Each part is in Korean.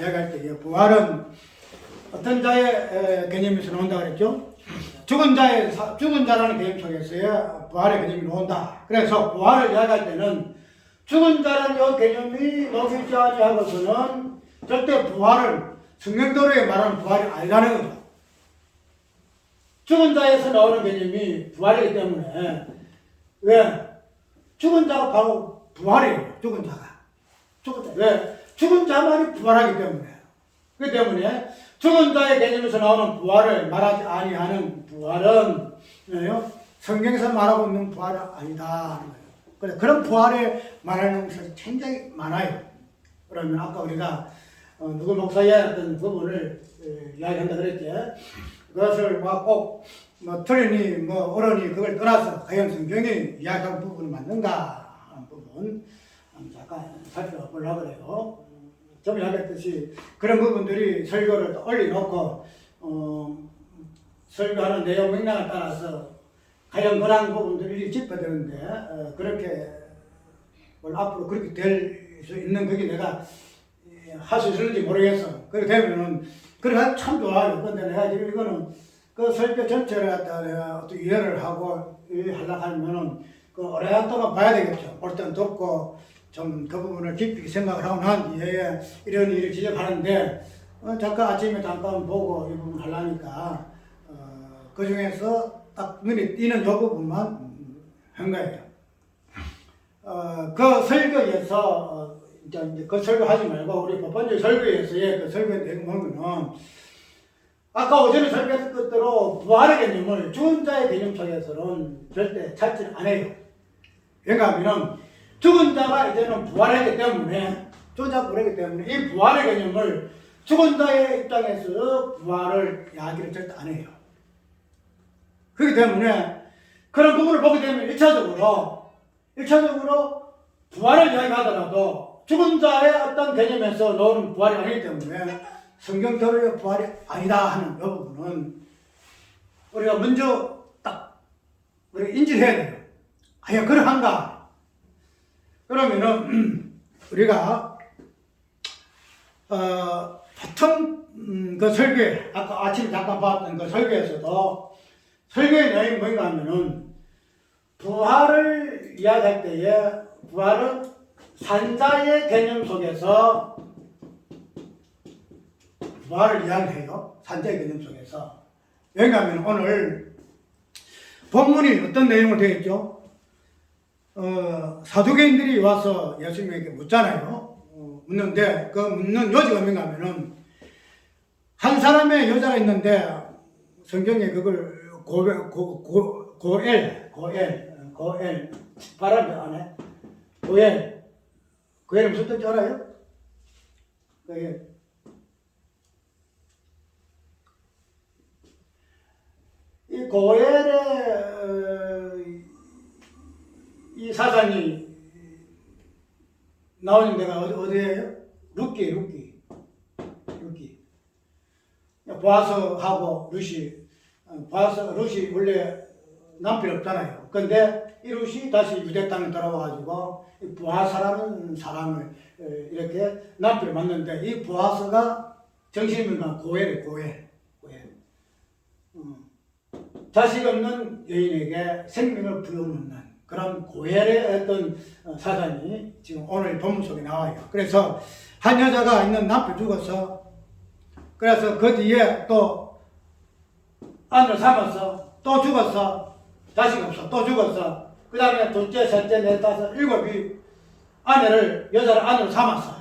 이야기할 때 부활은 어떤 자의 개념에서 나온다 그랬죠? 죽은 자라는 개념 속에서의 부활의 개념이 나온다. 그래서 부활을 이야기할 때는 죽은 자라는 이 개념이 녹이지 아니하고서는 절대 부활을 성경대로 말하는 부활이 아니라는 거죠. 죽은 자에서 나오는 개념이 부활이기 때문에 왜? 죽은 자가 바로 부활이에요. 죽은 자가. 왜? 죽은 자만이 부활하기 때문에. 그렇기 때문에 죽은 자의 개념에서 나오는 부활을 말하지 아니하는 부활은 성경에서 말하고 있는 부활은 아니다 하는 거예요. 그래, 그런 부활을 말하는 것이 굉장히 많아요. 그러면 아까 우리가 누구 목사의 어떤 부분을 이야기한다 그랬지. 그것을 꼭 틀리니 옳으니 그걸 떠나서 과연 성경이 이야기한 부분이 맞는가 하는 부분 잠깐 살펴보려고 그래요. 좀 이야기했듯이 그런 부분들이 설교를 올려놓고 설교하는 내용 맥락을 따라서 과연 그런 부분들이 짚어되는데 그렇게 앞으로 그렇게 될 수 있는 그게 내가 할 수 있을지 모르겠어. 그렇게 되면은 그래 참 좋아요. 근데 내가 지금 이거는 그 설교 전체를 갖다 내가 어떻게 이해를 하고 하려고 하면은 그 오랫동안 봐야 되겠죠. 볼 때는 듣고 좀 그 부분을 깊이 생각을 하고 난 뒤에 이런 일을 지적하는데 잠깐 아침에 잠깐 보고 이 부분 하려니까 그 중에서 딱 눈에 띄는 이 부분만 한 거예요. 그 설교에서 이제 그 설교하지 말고 우리 첫 번째 설교에서의 그 설교 내용 보면은 아까 오전에 설교했던 것대로 부활의 개념을 죽은 자의 개념 속에서는 절대 찾지 않아요. 왜냐하면 죽은 자가 이제는 부활하기 때문에 죽은 자가 부활하기 때문에 이 부활의 개념을 죽은 자의 입장에서 부활을 이야기를 절대 안 해요. 그렇기 때문에 그런 부분을 보게 되면 1차적으로 부활을 이야기하더라도 죽은 자의 어떤 개념에서 나오는 부활이 아니기 때문에 성경대로의 부활이 아니다 하는 이 부분은 우리가 먼저 딱 우리가 인지해야 돼요. 아예 그러한가? 그러면은 우리가 보통 그 설교에 아까 아침에 잠깐 봤던 그 설교에서도 설교의 내용이 뭔가 하면은 부활을 이야기할 때에 부활은 산자의 개념 속에서 부활을 이야기해요. 산자의 개념 속에서. 왜냐하면 오늘 본문이 어떤 내용으로 되어 있죠? 사두개인들이 와서 예수님에게 묻잖아요. 묻는데 그 묻는 요지가 뭔가 하면은 한 사람의 여자가 있는데 성경에 그걸 고엘 바람이 안 해. 고엘 무슨 뜻인지 알아요? 이 고엘의 이 사상이 나오는 데가 어디예요? 룻기. 보아스하고 룻이 원래 남편이 없잖아요. 근데 이 룻이 다시 유대 땅에 돌아와가지고 이 보아스라는 사람을 이렇게 남편을 만났는데 이 보아스가 정신이면 고엘. 자식 없는 여인에게 생명을 부여놓는 그런 고엘의 어떤 사상이 지금 오늘 본문 속에 나와요. 그래서 한 여자가 있는 남편 죽었어. 그래서 그 뒤에 또 아내를 삼았어. 또 죽었어. 자식 없어. 또 죽었어. 그 다음에 둘째, 셋째, 넷, 다섯, 일곱이 여자를 아내로 삼았어.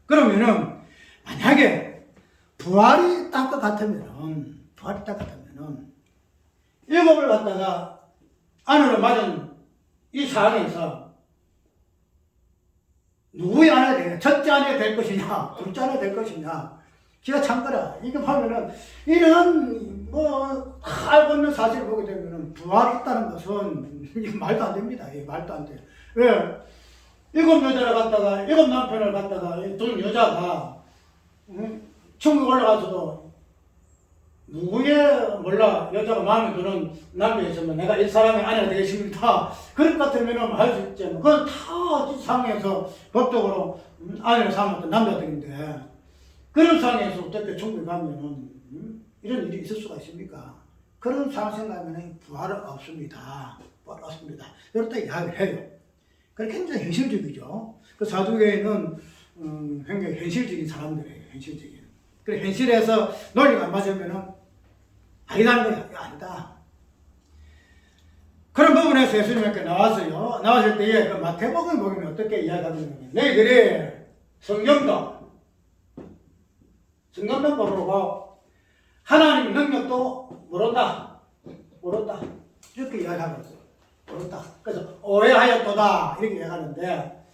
그러면은 만약에 부활이 딱 같으면은 일곱을 갖다가 아내로 맞은 이 상황에서 누구의 아내가 되냐? 첫째 아내가 될 것이냐? 둘째 아내가 될 것이냐? 기가 찬거라. 이거 보면은 이런 알고 있는 사실을 보게 되면은 부활이 있다는 것은 말도 안 됩니다. 말도 안 돼요. 왜? 일곱 여자를 갖다가 일곱 남편을 갖다가 둔 여자가 천국 올라가서도 누구의 여자가 마음에 드는 남편이 있으면 내가 이 사람의 아내가 되겠습니다. 그럴 것 같으면 할 수 있잖아요. 그건 다 상황에서 법적으로 아내를 삼았던 남자들인데 그런 상황에서 어떻게 천국에 가면은 이런 일이 있을 수가 있습니까? 그런 상황 생각하면 부활은 없습니다. 부활 없습니다. 이렇게 이야기를 해요. 그게 굉장히 현실적이죠. 그 사두개는 굉장히 현실적인 사람들이에요. 현실적인. 그래 현실에서 논리가 안 맞으면은 아니다는 거야. 아니다. 그런 부분에서 예수님께 나왔어요. 나왔을 때에 그 마태복음 보면 어떻게 이야기하냐면 너희들이 성경도 모르고 하나님 능력도 모른다. 이렇게 이야기하고 있어요. 모른다. 그래서 오해하였도다 이렇게 이야기하는데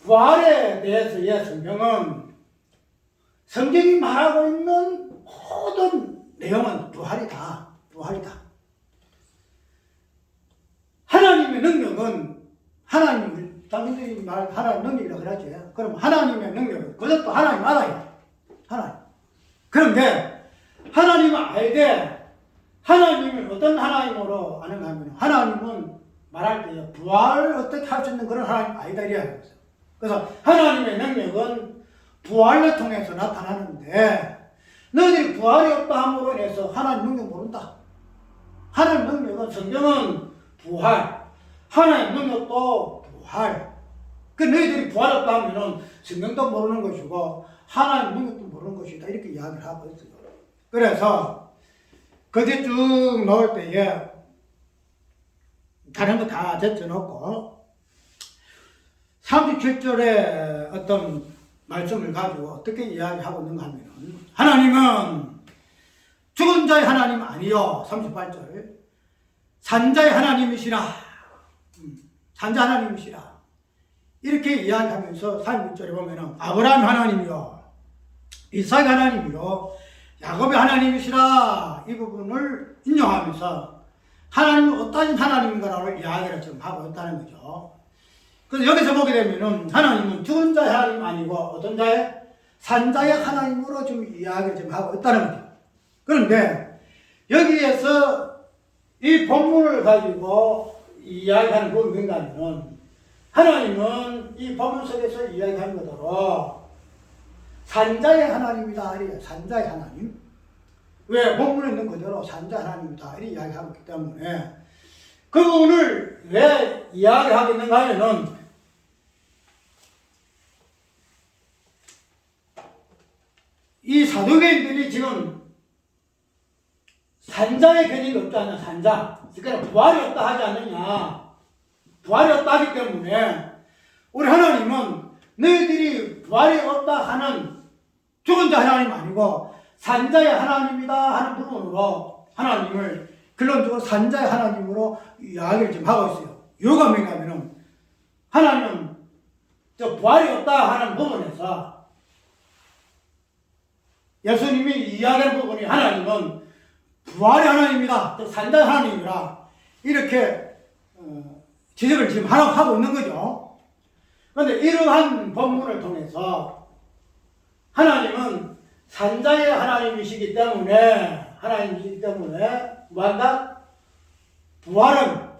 부활에 대해서의 성경이 말하고 있는 모든 내용은 부활이다. 하나님의 능력은 당신들이 말하는 하나님 능력이라고 그러지. 그럼 하나님의 능력은 그것도 하나님 알아요. 하나님. 그런데 하나님은 알되 하나님은 어떤 하나님으로 아는가 하면 하나님은 말할 때 부활을 어떻게 할 수 있는 그런 하나님 아니다 이래요. 그래서 하나님의 능력은 부활을 통해서 나타나는데 너희들이 부활이 없다 함으로 인해서 하나님 능력 모른다. 하나님 능력은 성경은 부활, 하나님 능력도 부활. 그 너희들이 부활 없다 하면은 성경도 모르는 것이고 하나님 능력도 모르는 것이다 이렇게 이야기를 하고 있어요. 그래서 그게 쭉 나올 때에 다른 거 다 제쳐놓고 37절에 어떤 말씀을 가지고 어떻게 이야기하고 있는가 하면 하나님은 죽은 자의 하나님 아니요 38절 산자의 하나님이시라 산자 하나님이시라 이렇게 이야기하면서 36절에 보면은 아브라함 하나님이요 이삭 하나님이요 야곱의 하나님이시라 이 부분을 인용하면서 하나님은 어떤 하나님인가를 이야기를 지금 하고 있다는 거죠. 그래서 여기서 보게 되면은 하나님은 죽은 자의 하나님 아니고 어떤 자의? 산자의 하나님으로 지금 이야기를 지금 하고 있다는 거죠. 그런데 여기에서 이 본문을 가지고 이야기하는 부분이 뭔가 하면 하나님은 이 본문 속에서 이야기하는 것대로 산자의 하나님이다. 이래요. 산자의 하나님. 왜? 본문에 있는 그대로 산자의 하나님이다. 이렇게 이야기하고 있기 때문에 그 부분을 왜 이야기하고 있는가 하면은 이 사두개인들이 지금 산자의 개념이 없지 않냐, 산자. 그러니까 부활이 없다 하지 않느냐. 부활이 없다 하기 때문에 우리 하나님은 너희들이 부활이 없다 하는 죽은 자 하나님 아니고 산자의 하나님이다 하는 부분으로 하나님을 결론적으로 산자의 하나님으로 이야기를 지금 하고 있어요. 이유가 뭐냐면은 하나님은 저 부활이 없다 하는 부분에서 예수님이 이야기하는 부분이 하나님은 부활의 하나님이다. 산자의 하나님이라 이렇게 지적을 지금 하고 있는 거죠. 그런데 이러한 본문을 통해서 하나님은 산자의 하나님이시기 때문에 뭐한다? 부활은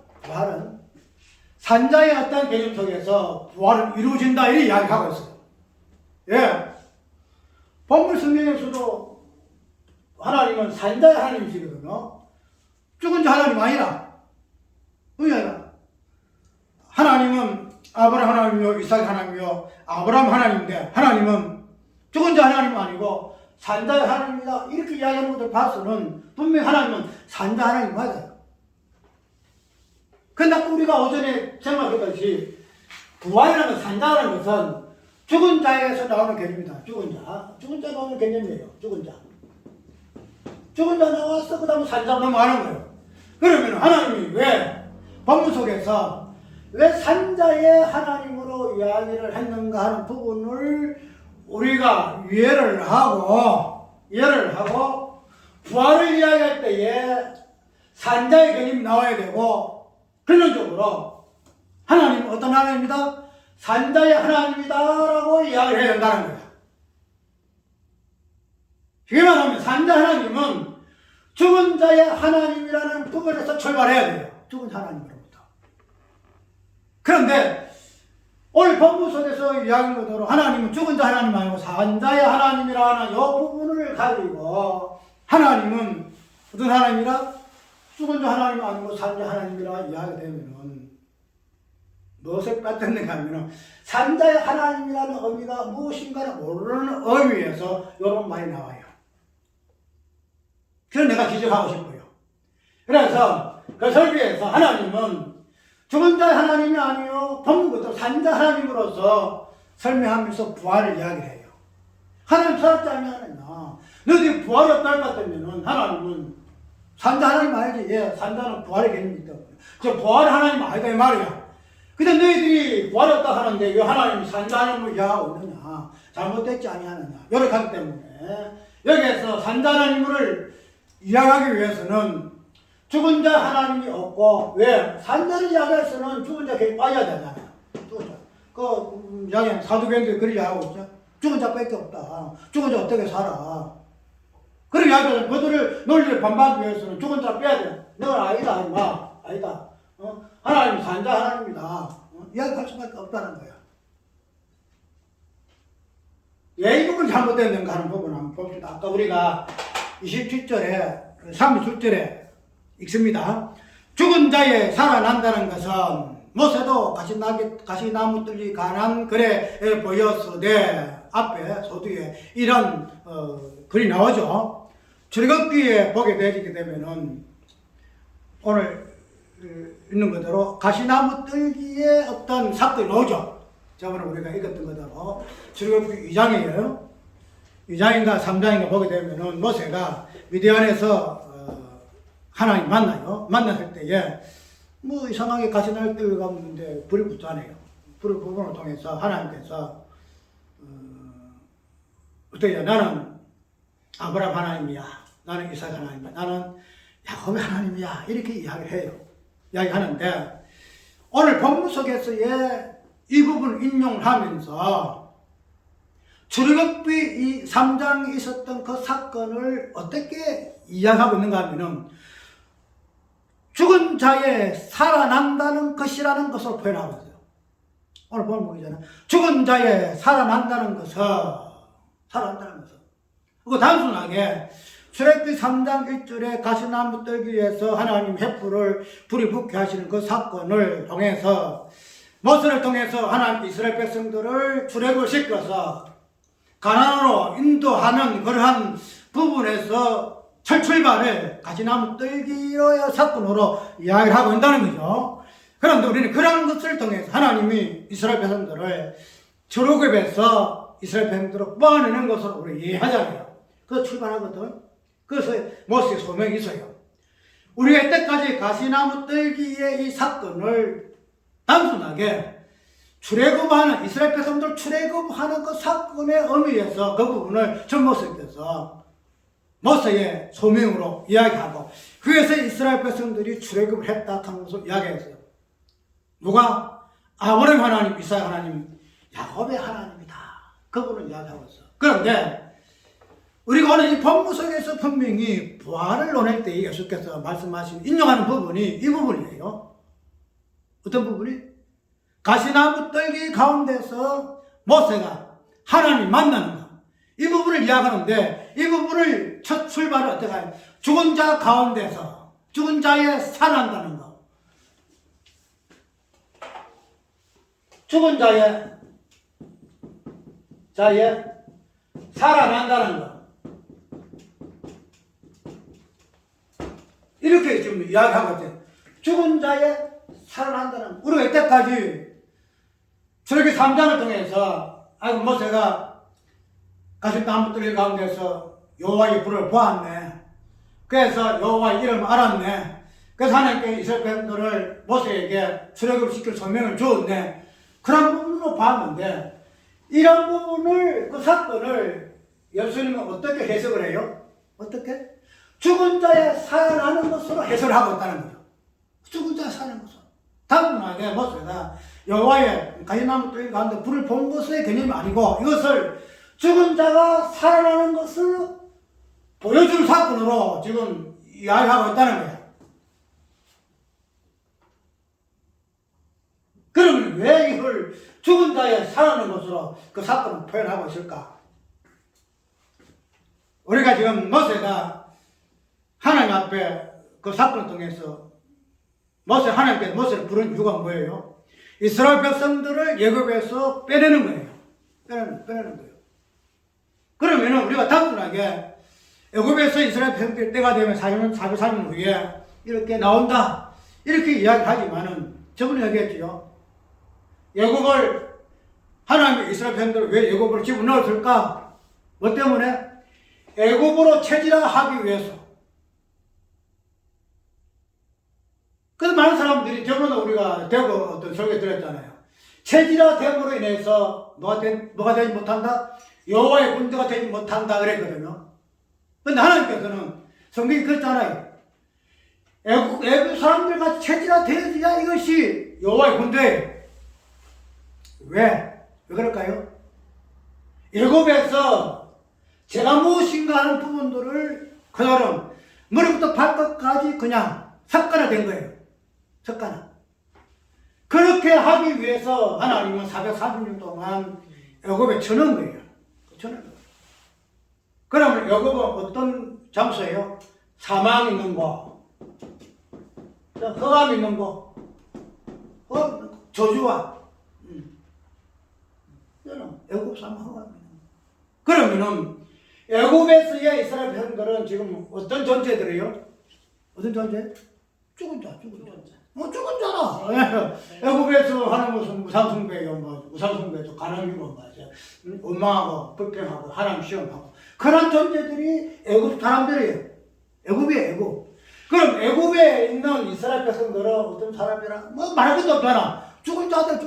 산자의 어떤 개념 속에서 부활은 이루어진다 이렇게 이야기하고 있어요. 예. 본문 성경에서도 하나님은 산자의 하나님이시거든요. 죽은 자 하나님 아니라. 그게 하나님은 아브라함 하나님이요, 이삭 하나님이요, 아브라함 하나님인데 하나님은 죽은 자 하나님 아니고 산자의 하나님이다. 이렇게 이야기하는 것을 봐서는 분명히 하나님은 산자 하나님 맞아요. 근데 우리가 오전에 생각했듯이 부활이라는 산자라는 것은 죽은 자에서 나오는 개념이다. 죽은 자 나오는 개념이에요. 죽은 자 나왔어. 그 다음에 산자 넘어가는 거예요. 그러면 하나님이 왜 본문 속에서 왜 산자의 하나님으로 이야기를 했는가 하는 부분을 우리가 이해를 하고 부활을 이야기할 때에 산자의 개념이 나와야 되고 근원적으로 하나님은 어떤 하나님이다? 산자의 하나님이다라고 이야기를 해야 된다는 거야. 쉽게 말하면 산자 하나님은 죽은 자의 하나님이라는 부분에서 출발해야 돼요. 죽은 자 하나님으로부터. 그런데 오늘 본문 속에서 이야기한 것대로 하나님은 죽은 자 하나님 아니고 산자의 하나님이라 하는 이 부분을 가지고 하나님은 어떤 하나님이라? 죽은 자 하나님 아니고 산자 하나님이라 이야기되면은 무엇을 빠뜨는가 하면은 산자의 하나님이라는 의미가 무엇인가를 모르는 의미에서 이런 말이 나와요. 그래서 내가 지적하고 싶어요. 그래서 그 설교에서 하나님은 죽은 자의 하나님이 아니요 본문부터 산자 하나님으로서 설명하면서 부활을 이야기해요. 하나님 살았지 않느냐? 너희들이 부활이 없다 할 것 같으면 하나님은 산자 하나님 알지? 예, 산자는 부활의 개념이 있다고. 저 부활의 하나님 아니다 이 말이야. 근데 너희들이 부활이 없다 하는데 왜 하나님이 산자 하나님을 이야기하고 있느냐? 잘못됐지 아니하느냐? 이렇게 하기 때문에 여기에서 산자 하나님을 이야기하기 위해서는 죽은 자 하나님이 없고, 왜? 산자를 이야기해서는 죽은 자 개념이 빠져야 되잖아요. 죽은 자. 이야기하는 사도행전에 그렇게 이야기하고 있죠. 죽은 자 밖에 없다. 죽은 자 어떻게 살아? 그렇게 이야기하면 그들을 논리를 반박하기 위해서는 죽은 자 빼야 돼. 너는 아니다, 임마. 아니다. 하나님이 산자 하나님이다. 이야기할 수밖에 없다는 거야. 왜 이 부분이 잘못됐는가 하는 부분 한번 봅시다. 아까 우리가 27절에, 37절에 읽습니다. 죽은 자에 살아난다는 것은 모세도 가시나무 뜰이 가난 글에 보였으되 앞에 소두에 이런 글이 나오죠. 출애굽기에 보게 되게 되면은 오늘 있는 그대로 가시나무 뜰기에 어떤 사건이 나오죠. 저번에 우리가 읽었던 그대로 출애굽기 2장이에요. 2장인가 3장인가 보게 되면은 모세가 미디안에서 하나님 만나요. 만났을 때에 뭐 이상하게 가시나무 뜰 가는데 불이 붙잖아요. 불을 부분을 통해서 하나님께서 어떻게 나는 아브라함 하나님이야. 나는 이삭 하나님이야. 나는 야곱의 하나님이야. 이렇게 이야기를 해요. 이야기하는데 오늘 본문 속에서의 이 부분을 인용을 하면서 출애굽기 이 3장에 있었던 그 사건을 어떻게 이야기하고 있는가 하면은 죽은 자에 살아난다는 것이라는 것을 표현하고 있어요. 오늘 본문이잖아요. 죽은 자에 살아난다는 것은 그거 단순하게 출애굽기 3장 1절에 가시나무 뜰기에서 하나님 횃불을 불이 붙게 하시는 그 사건을 통해서 모세를 통해서 하나님 이스라엘 백성들을 출애굽을 시켜서 가나안으로 인도하는 그러한 부분에서 출발을 가시나무 뜰기로의 사건으로 이야기를 하고 있다는 거죠. 그런데 우리는 그런 것을 통해서 하나님이 이스라엘 백성들을 출애굽에서 이스라엘 백성들을 뽑아내는 것을 우리 이해하잖아요. 그래서 출발하거든. 그래서 모세의 소명이 있어요. 우리가 이때까지 가시나무 뜰기의 이 사건을 단순하게 출애굽하는 이스라엘 백성들 출애굽하는 그 사건의 의미에서 그 부분을 전 모세께서 모세의 소명으로 이야기하고 그래서 이스라엘 백성들이 출애굽을 했다 하는 것을 이야기했어요. 누가? 아브라함 하나님, 이삭 하나님, 야곱의 하나님이다. 그분을 이야기하고 있어. 그런데 우리가 오늘 이 본문 속에서 분명히 부활을 논할 때 예수께서 말씀하신 인용하는 부분이 이 부분이에요. 어떤 부분이? 가시나무 뜰기 가운데서 모세가 하나님 만나는 것. 이 부분을 이야기하는데 이 부분을 첫 출발을 어떻게 해요? 죽은 자 가운데서 죽은 자에 살아난다는 것. 죽은 자에 살아난다는 것. 이렇게 지금 이야기하고 있어요. 죽은 자에 살아난다는 것. 우리가 이때까지 출애굽기 3장을 통해서 모세가 가시나무 뜰기 가운데서 여호와의 불을 보았네. 그래서 여호와의 이름을 알았네. 그래서 하나님께 이스라엘 백성들을 모세에게 출애굽 시킬 소명을 주었네. 그런 부분으로 봤는데 이런 부분을 그 사건을 예수님은 어떻게 해석을 해요? 어떻게? 죽은 자의 살아나는 것으로 해석을 하고 있다는 거죠. 죽은 자의 살아나는 것으로. 단순하게 모세가 여호와의 가시나무 뜰기 가운데 불을 본 것의 개념이 아니고 이것을 죽은 자가 살아나는 것을 보여줄 사건으로 지금 이야기하고 있다는 거예요. 그러면 왜 이걸 죽은 자의 살아나는 것으로 그 사건을 표현하고 있을까? 우리가 지금 모세가 하나님 앞에 그 사건을 통해서 하나님께서 모세를 부른 이유가 뭐예요? 이스라엘 백성들을 애굽에서 빼내는 거예요. 빼내는 거예요. 그러면 우리가 단순하게 애굽에서 이스라엘 백성들이 때가 되면 403년 후에 이렇게 나온다. 이렇게 이야기하지만은 저번에 얘기했죠. 애굽을 하나님의 이스라엘 백성들을 왜 애굽으로 집어넣었을까? 뭐 때문에? 애굽으로 체질화하기 위해서. 그래서 많은 사람들이 저번에 우리가 대구 어떤 설교 드렸잖아요. 체질화됨으로 인해서 뭐가 되지 못한다? 여호와의 군대가 되지 못한다 그랬거든요. 근데 하나님께서는 성경이 그렇잖아요. 애굽 사람들과 체질화되어야 이것이 여호와의 군대예요. 왜 그럴까요? 애굽에서 제가 무엇인가 하는 부분들을 그들은 머리부터 발끝까지 그냥 삭간화된 거예요. 삭간화. 그렇게 하기 위해서 하나님은 430년 동안 애굽에 쳐넣은 거예요. 쳐넣은 거예요. 그러면 애굽은 어떤 장소예요? 사망 있는 곳, 흑암 있는 곳, 저주와 애굽 사망 흑암 있는 곳. 그러면은 애굽에서의 이스라엘 백성들은 지금 어떤 존재들이에요? 어떤 존재? 죽은 자. 죽은 자라. 애굽에서 하는 무슨 우상숭배요, 우상숭배도 가난이고 맞아요. 원망하고 불평하고 하나님 시험하고 그런 존재들이 애굽 사람들이에요. 애굽이에요, 애굽. 그럼 애굽에 있는 이스라엘 백성들은 어떤 사람이라? 뭐 말 것도 없잖아. 죽은 자들이야.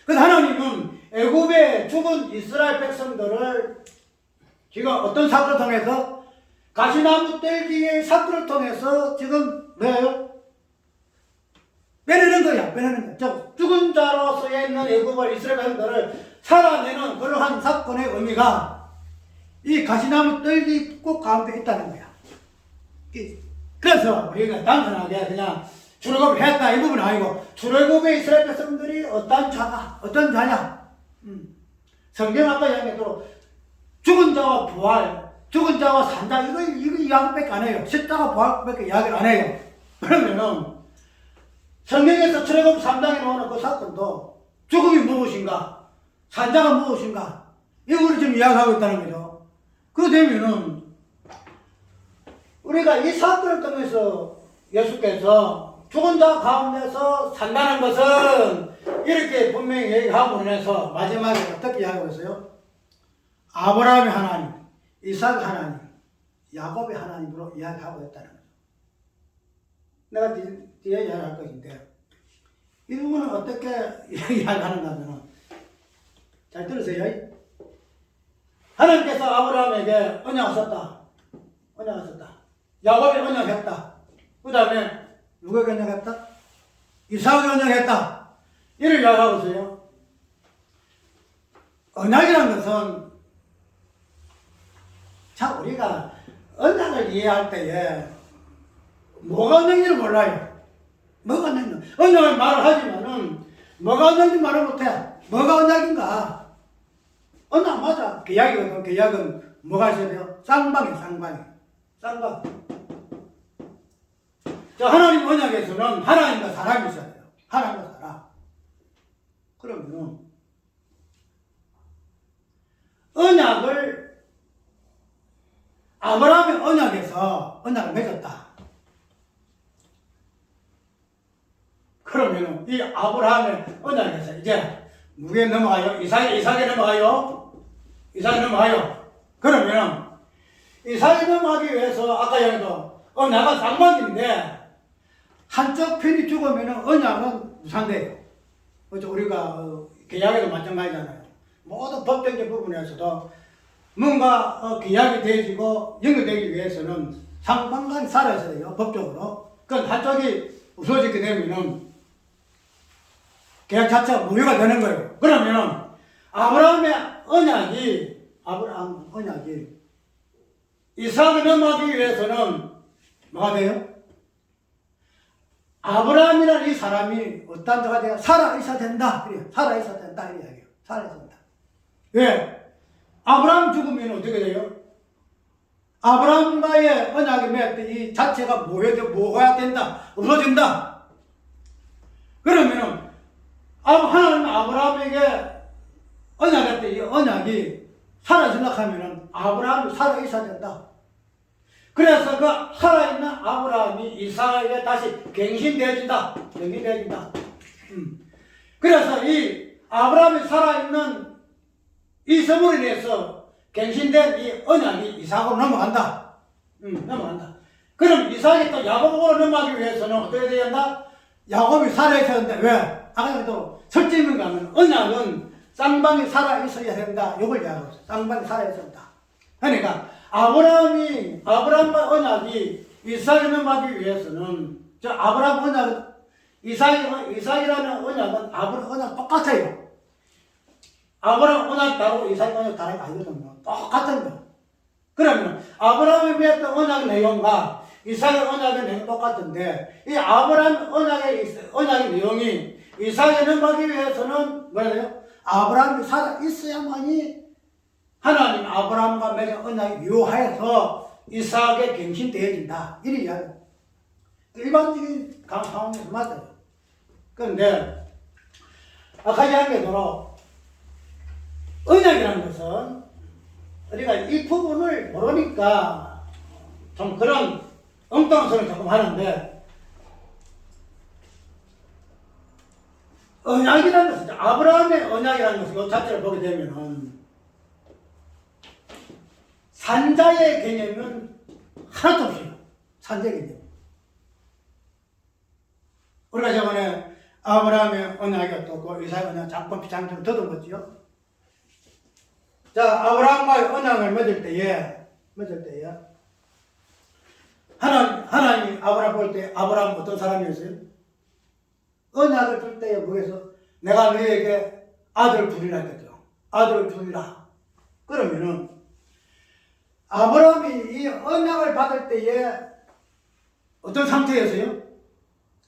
그래서 하나님은 애굽에 죽은 이스라엘 백성들을 지금 어떤 사건을 통해서 가시나무 떼기의 사건을 통해서 지금 뭐예요? 빼내는 거야. 죽은 자로서의 있는 애굽을 이스라엘 백성들을 살아내는 그러한 사건의 의미가 이 가시나무 떼기 꼭 가운데 있다는 거야. 그래서 우리가 단순하게 그냥 출애굽을 했다 이 부분은 아니고 출애굽의 이스라엘 백성들이 어떤 자냐? 성경 아까 이야기했도록 죽은 자와 부활, 죽은 자와 산자 이거 이야기밖에 안 해요. 십자가 부활밖에 이야기를 안 해요. 그러면은 성경에서 출애굽 3장에 나오는 그 사건도 죽음이 무엇인가, 산자가 무엇인가 이거를 지금 이야기하고 있다는 거죠. 그 되면은 우리가 이 사건을 통해서 예수께서 죽은 자 가운데서 산다는 것은 이렇게 분명히 얘기하고 인해서 마지막에 어떻게 이야기하고 있어요? 아브라함의 하나님, 이삭의 하나님, 야곱의 하나님으로 이야기하고 있다는 거죠. 내가 뒤에 이야기할 것인데 이 부분은 어떻게 이야기하는가 하면 잘 들으세요. 하나님께서 아브라함에게 언약을 썼다. 야곱이 언약했다. 그 다음에 누구에게 언약했다? 이삭에게 언약했다. 이를 이야기하고 있어요. 언약이라는 것은 자 우리가 언약을 이해할 때에 뭐가 언약인지를 몰라요. 뭐가 언약인가? 언약을 말을 하지만은 뭐가 언약인지 말을 못해. 뭐가 언약인가? 언약 맞아. 계약이거든. 계약은 뭐가 있어야 돼요? 쌍방. 자, 하나님 언약에서는 하나님과 사람이 있어야 돼요. 하나님과 사람. 그러면 언약을 아브라함의 언약에서 언약을 맺었다. 그러면 이 아브라함의 언약에서 이제 누구에 넘어가요? 이삭에 넘어가요? 그러면 이삭에 넘어가기 위해서 아까 얘기도 언약은 쌍방인데 한쪽 편이 죽으면 언약은 무산돼요. 그렇죠? 우리가 계약에도 마찬가지잖아요. 모든 법적인 부분에서도 뭔가 계약이 되어지고 연결되기 위해서는 상방간이 살아야 돼요. 법적으로. 그건 한쪽이 없어지게 되면은 계약 자체가 무효가 되는 거예요. 그러면 아브라함의 언약이 이삭을 넘어가기 위해서는 뭐가 돼요? 아브라함이라는 이 사람이 어떤 자가 돼야 살아있어야 된다. 그래요. 살아있어야 된다. 이 이야기예요. 살아있어야 된다. 왜? 아브라함 죽으면 어떻게 돼요? 아브라함과의 언약이 맺었던 이 자체가 뭐가 된다? 없어진다. 그러면은 하나님은 아브라함에게 언약했던 이 언약이 살아있으려 하면은 아브라함이 살아있어야 된다. 그래서 그 살아있는 아브라함이 이삭에게 다시 갱신되어진다. 갱신되어진다. 그래서 이 아브라함이 살아있는 이 성물에 대해서 갱신된 이 언약이 이삭으로 넘어간다. 넘어간다. 그럼 이삭이 또 야곱으로 넘어가기 위해서는 어떻게 되어야 한다? 야곱이 살아있어야 한다. 왜? 아까도 설정을 가면 언약은 쌍방이 살아있어야 된다. 이걸 이야기하고 있어요. 쌍방이 살아있어야 한다. 그러니까 아브라함과 언약이 이삭에 넘어가기 위해서는 저 아브라함 언약은 이삭이라는 언약은 아브라함 언약 똑같아요. 아브라함 언약 다르고 이삭 언약 다르게 아니거든요. 똑같은 거. 그러면 아브라함이 맺었던 언약 내용과 이삭의 언약의 내용이 똑같은데 이 아브라함 언약의 내용이 이삭에 넘어가기 위해서는 뭐예요? 아브라함이 살아 있어야만이 하나님 아브라함과 맺은 언약이 유효하여서 이삭에 갱신되어진다. 이런 이야기. 일반적인 상황에서 맞아요. 그런데 아까 이야기한 대로 언약이라는 것은 우리가 이 부분을 모르니까 좀 그런 엉뚱한 소리를 조금 하는데 언약이라는 것은 아브라함의 언약이라는 것은 이 자체를 보게 되면은 산자의 개념은 하나도 없어요. 산자의 개념. 우리가 저번에 아브라함의 언약이 어떻고 이삭의 언약 잠깐 비장처럼 더듬었지요. 자, 아브라함과의 언약을 맺을 때에 하나님이 아브라함 볼 때 아브라함 어떤 사람이었어요? 언약을 줄 때에 뭐해서 내가 너에게 아들을 주리라 했거든요. 아들을 주리라. 그러면은 아브라함이 이 언약을 받을 때에 어떤 상태였어요?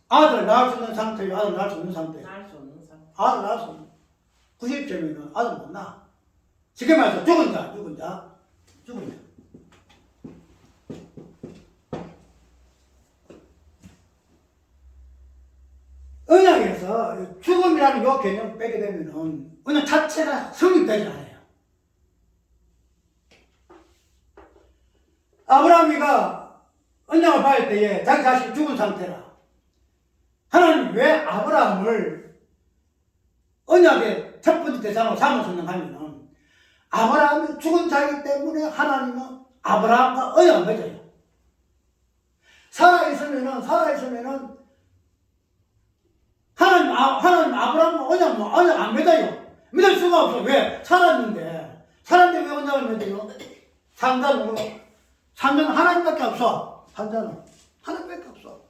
아들 낳을 수 있는 상태요? 아들 낳을 수 없는 상태요? 낳을 수 없는 상태. 아들 낳을 수 없는 90점이면 아들 못 낳아. 쉽게 말해서 죽은 자. 언약에서 죽음이라는 요 개념을 빼게 되면은 언약 자체가 성립되지 않아요. 아브라함이가 언약을 받을 때에 자기 자신이 죽은 상태라. 하나님 왜 아브라함을 언약의 첫 번째 대상으로 삼으셨는가 하면은 아브라함이 죽은 자이기 때문에 하나님은 아브라함과 언약을 맺어요. 살아있으면은 하나님 아브라함과 언약 안 맺어요. 믿을 수가 없어. 왜? 살았는데 왜 언약을 맺어요? 산자는 하나님밖에 없어. 산자는 하나님밖에 없어.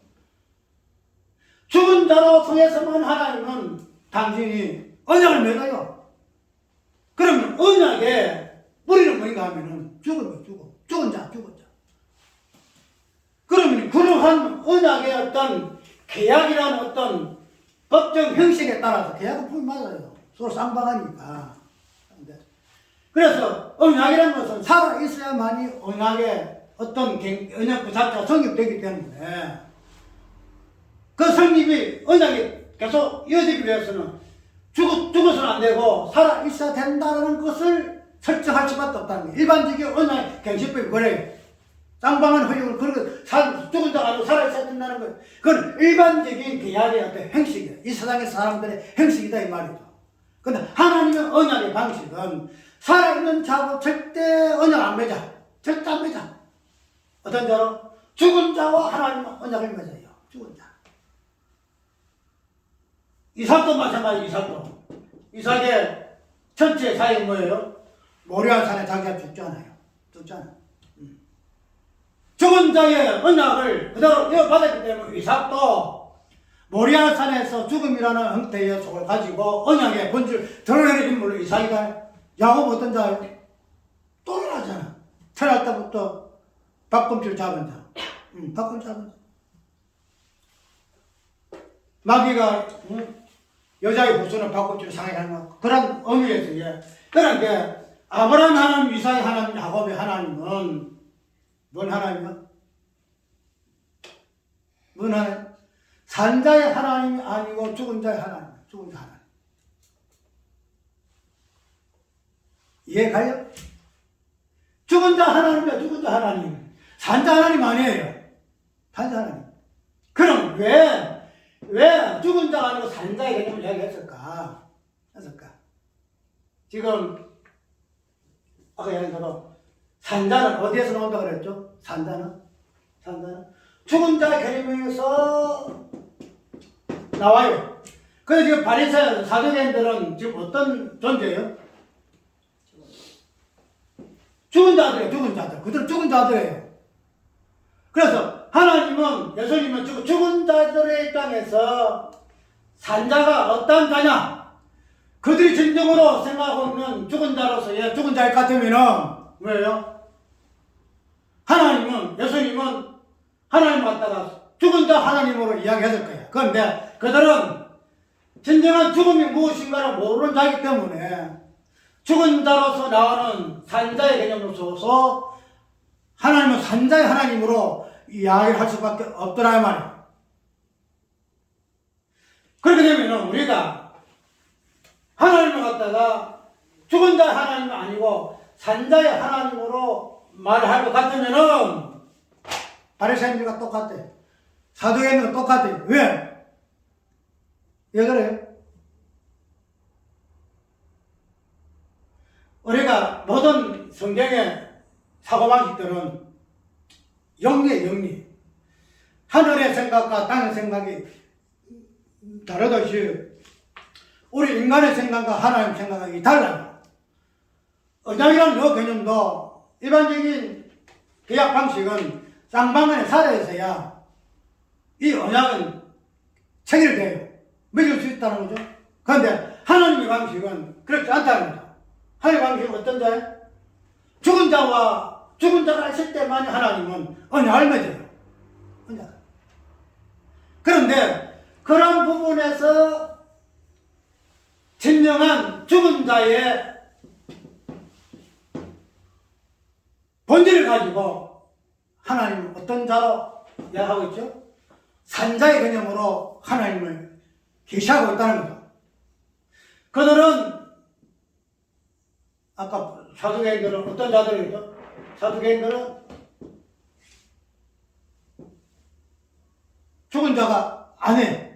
죽은 자로 통해서만 하나님은 당신이 언약을 맺어요. 그러면 언약의 뿌리는 뭔가 하면은 죽은 자. 그러면 그러한 언약의 어떤 계약이라는 어떤 법정 형식에 따라서 계약은 풀 맞아요. 서로 쌍방하니까. 그래서 언약이라는 것은 살아있어야만이 언약의 어떤 언약 그 자체가 성립되기 때문에 그 성립이 언약이 계속 이어지기 위해서는 죽어서는 안 되고 살아있어야 된다는 것을 설정할 수밖에 없다는 거예요. 일반적인 언약 갱신법이 그래요. 쌍방한 허용을 죽은 자가 아니고 살아있어야 된다는 거예요. 그건 일반적인 계약의 어떤 형식이에요. 이 세상의 사람들의 형식이다 이 말이죠. 근데 하나님의 언약의 방식은 살아있는 자하고 절대 언약 안 맺어. 절대 안 맺어. 어떤 자로? 죽은 자와 하나님의 언약을 맺어요. 죽은 자. 이삭도 마찬가지예요. 이삭의 전체 사역이 뭐예요? 모리아 산에 자기가 죽잖아요. 죽은 자의 언약을 그대로 이어받았기 때문에 이삭도 모리아 산에서 죽음이라는 형태의 속을 가지고 언약의 본질 드러내는 인물로 이삭이다. 야곱 어떤 자예요? 또라잖아. 태어날 때부터 밥꿈치를 잡은 자. 밥꿈치 잡은 자. 마귀가 여자의 후손을 바꿔주려 상해하는 그런 의미에서 예. 그러니까 아브라함 하나님, 이삭의 하나님, 야곱의 하나님은 뭔 하나님이야? 뭔 하나님? 산자의 하나님이 아니고 죽은 자의 하나님, 죽은 자 하나님. 이해가요? 죽은 자 하나님이야, 죽은 자 하나님. 산자 하나님 아니에요. 산자 하나님. 그럼 왜 죽은 자가 아니고 산자의 개념을 이야기했을까? 지금, 아까 얘기했던 산자는 어디에서 나온다 그랬죠? 산자는 죽은 자 개념에서 나와요. 그래서 지금 바리새인 사두개인들은 지금 어떤 존재예요? 죽은 자들이에요. 죽은 자들. 그들은 죽은 자들이에요. 그래서 하나님은, 예수님은 죽은 자들의 입장에서 산자가 어떤 자냐? 그들이 진정으로 생각하고 있는 죽은 자로서의 죽은 자일 것 같으면은 왜요? 하나님은, 예수님은 하나님 갖다가 죽은 자 하나님으로 이야기했을 거예요. 그런데 그들은 진정한 죽음이 무엇인가를 모르는 자이기 때문에 죽은 자로서 나오는 산자의 개념으로서 하나님은 산자의 하나님으로 이야기를 할 수밖에 없더라 이 말이에요. 그렇게 되면 우리가 하나님을 갖다가 죽은 자의 하나님이 아니고 산자의 하나님으로 말을 할 것 같으면은 바리새인들과 똑같아. 사두개인들과 똑같아. 왜? 왜 그래요? 우리가 모든 성경의 사고방식들은 영리에 영리. 하늘의 생각과 땅의 생각이 다르듯이 우리 인간의 생각과 하나님의 생각이 달라요. 언약이라는 이 개념도 일반적인 계약 방식은 쌍방간의 사례에서야 이 언약은 체결돼요. 맺을 수 있다는 거죠. 그런데 하나님의 방식은 그렇지 않다는 거죠. 하나님의 방식은 어떤 자예요? 죽은 자가 있을 때만 하나님은 언약을 맺어요. 언약. 그런데 그런 부분에서 진정한 죽은 자의 본질을 가지고 하나님은 어떤 자로 이야기하고 있죠? 산자의 개념으로 하나님을 계시하고 있다는 거죠. 그들은 아까 사두개인들은 어떤 자들이죠? 사두개인들은 죽은 자가 아니에요.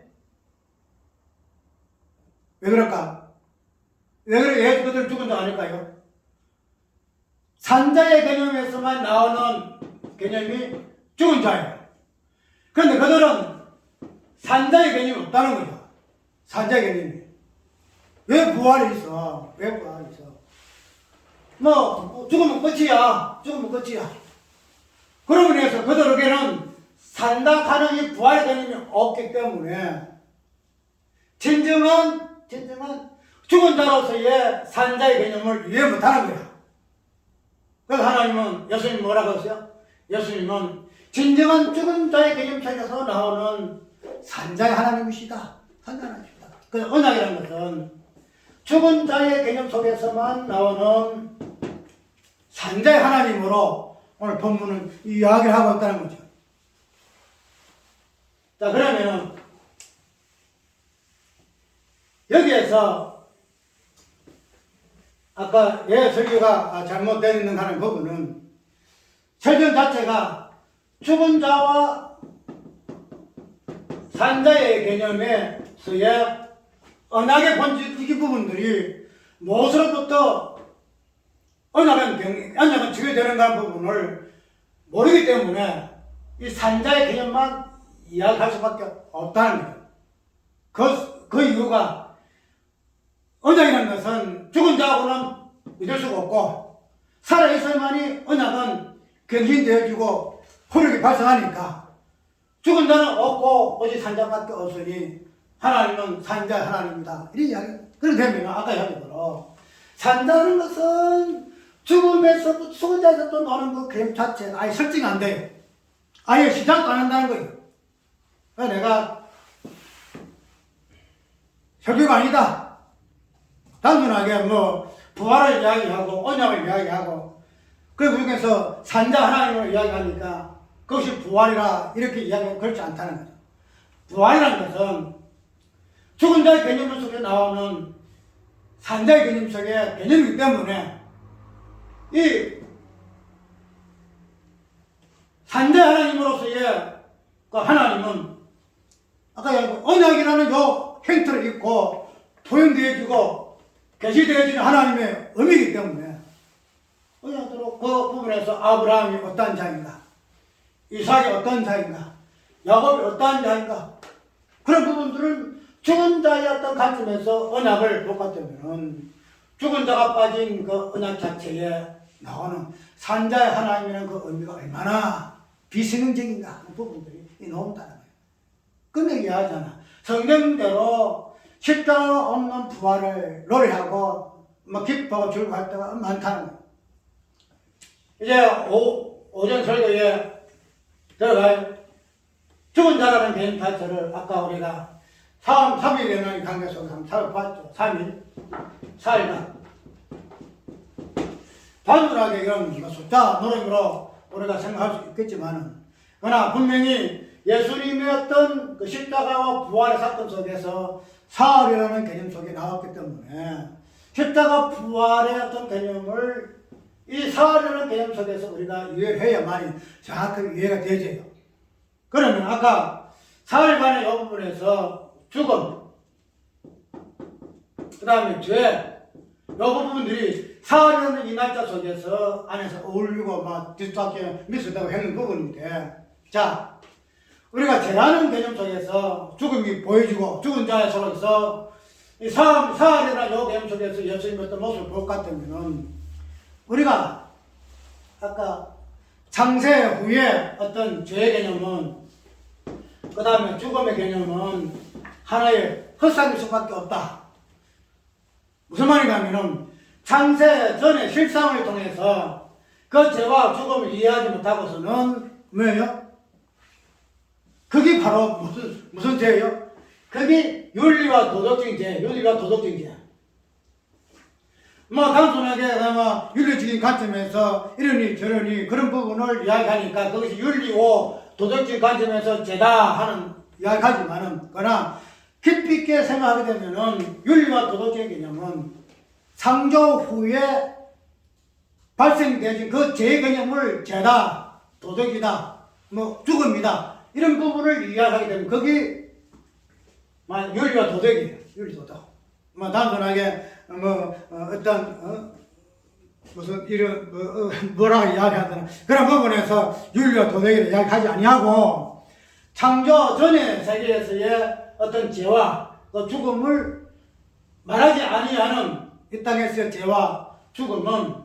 왜 그럴까? 왜 그들은 죽은 자가 아닐까요? 산자의 개념에서만 나오는 개념이 죽은 자예요. 그런데 그들은 산자의 개념이 없다는 거죠. 산자의 개념이. 왜 부활이 있어? 왜 부활이 있어? 죽으면 끝이야. 그러므로 해서 그들에게는 산다 가능이 부활의 개념이 없기 때문에 진정한 죽은 자로서의 산자의 개념을 이해 못하는 거야. 그래서 하나님은, 예수님이 뭐라고 했어요? 예수님은 진정한 죽은 자의 개념 속에서 나오는 산자의 하나님이시다. 산자의 하나님이시다. 그래서 언약이라는 것은 죽은 자의 개념 속에서만 나오는 산자의 하나님으로 오늘 본문은 이야기를 하고 있다는 거죠. 자, 그러면 여기에서 아까 왜 설교가 잘못되어 있는 하는 부분은 설교 자체가 죽은 자와 산자의 개념에서의 언약의 본질적인 부분들이 무엇으로부터 언약은 지켜되는가 부분을 모르기 때문에 이 산자의 개념만 이야기할 수밖에 없다는 거예요. 그 이유가 언약이라는 것은 죽은 자하고는 믿을 수가 없고 살아있어야만이 언약은 갱신되어지고 효력이 발생하니까 죽은 자는 없고 오직 산자밖에 없으니 하나님은 산자의 하나님이다. 이런 이야기. 그렇게 되면 아까 이야기대로 산다는 것은 죽음에서 죽은 자에서 또 나오는 그 개념 자체가 아예 설정이 안 돼요. 아예 시작도 안 한다는 거예요. 그래서 내가 설교가 아니다. 단순하게 뭐 부활을 이야기하고 언약을 이야기하고 그 중에서 산자 하나님을 이야기하니까 그것이 부활이라 이렇게 이야기하면 그렇지 않다는 거죠. 부활이라는 것은 죽은 자의 개념 속에 나오는 산자의 개념 속의 개념이기 때문에 이 산자 하나님으로서의 그 하나님은 아까 얘기한 언약이라는 요 행태를 입고 표현되어지고 계시되어지는 하나님의 의미이기 때문에 언약으로 그 부분에서 아브라함이 어떠한 자인가, 이삭이 어떤 자인가, 야곱이 어떠한 자인가 그런 부분들은 죽은 자의 어떤 관점에서 언약을 보았기 때문에 죽은 자가 빠진 그 언약 자체에 나오는 산자의 하나님이라는 그 의미가 얼마나 비생명적인가 그 부분들이 나온다는 거예요. 근데 이해하잖아. 성경대로 십자가 없는 부활을 노래하고 막 기뻐하고 즐거워할 때가 많다는 거예요. 이제 오전 설교에 들어갈 죽은 자라는 개념 자체를 아까 우리가 3일이라는 관계 속에서 한번 살펴봤죠. 3일, 4일간. 단순하게 이런 숫자 노름으로 우리가 생각할 수 있겠지만은, 그러나 분명히 예수님의 어떤 그 십자가와 부활의 사건 속에서 사흘이라는 개념 속에 나왔기 때문에 십자가 부활의 어떤 개념을 이 사흘이라는 개념 속에서 우리가 이해를 해야만이 정확하게 이해가 되죠. 그러면 아까 사흘간의 이 부분에서 죽음, 그 다음에 죄, 이 부분들이 사흘이라는 이 날짜 속에서 안에서 어울리고 막 뒤집게 미스다고 하는 부분인데, 자, 우리가 죄라는 개념 속에서 죽음이 보여지고 죽은 자의 속에서 이 사흘이라는 이 개념 속에서 예수님의 어떤 모습을 볼 것 같으면은 우리가 아까 창세 후에 어떤 죄의 개념은, 그 다음에 죽음의 개념은 하나의 헛상일 수밖에 없다. 무슨 말인가 하면은 창세 전의 실상을 통해서 그 죄와 죽음을 이해하지 못하고서는 뭐예요? 그게 바로 무슨 죄예요? 그게 윤리와 도덕적인 죄, 윤리와 도덕적인 죄. 뭐 단순하게 뭐 윤리적인 관점에서 이러니 저러니 그런 부분을 이야기하니까 그것이 윤리고 도덕적인 관점에서 죄다 하는 이야기하지만은, 그러나 깊이 있게 생각하게 되면은 윤리와 도덕적인 개념은 창조 후에 발생되진 그 죄 개념을 죄다, 도덕이다, 뭐 죽음이다 이런 부분을 이야기하게 되면 그게 윤리와 도덕이에요. 윤리 도덕. 뭐 단순하게 어떤 무슨 이런 뭐라고 이야기하더라 그런 부분에서 윤리와 도덕을 이야기하지 아니하고 창조 전의 세계에서의 어떤 죄와 그 죽음을 말하지 아니하는 이 땅에서의 죄와 죽음은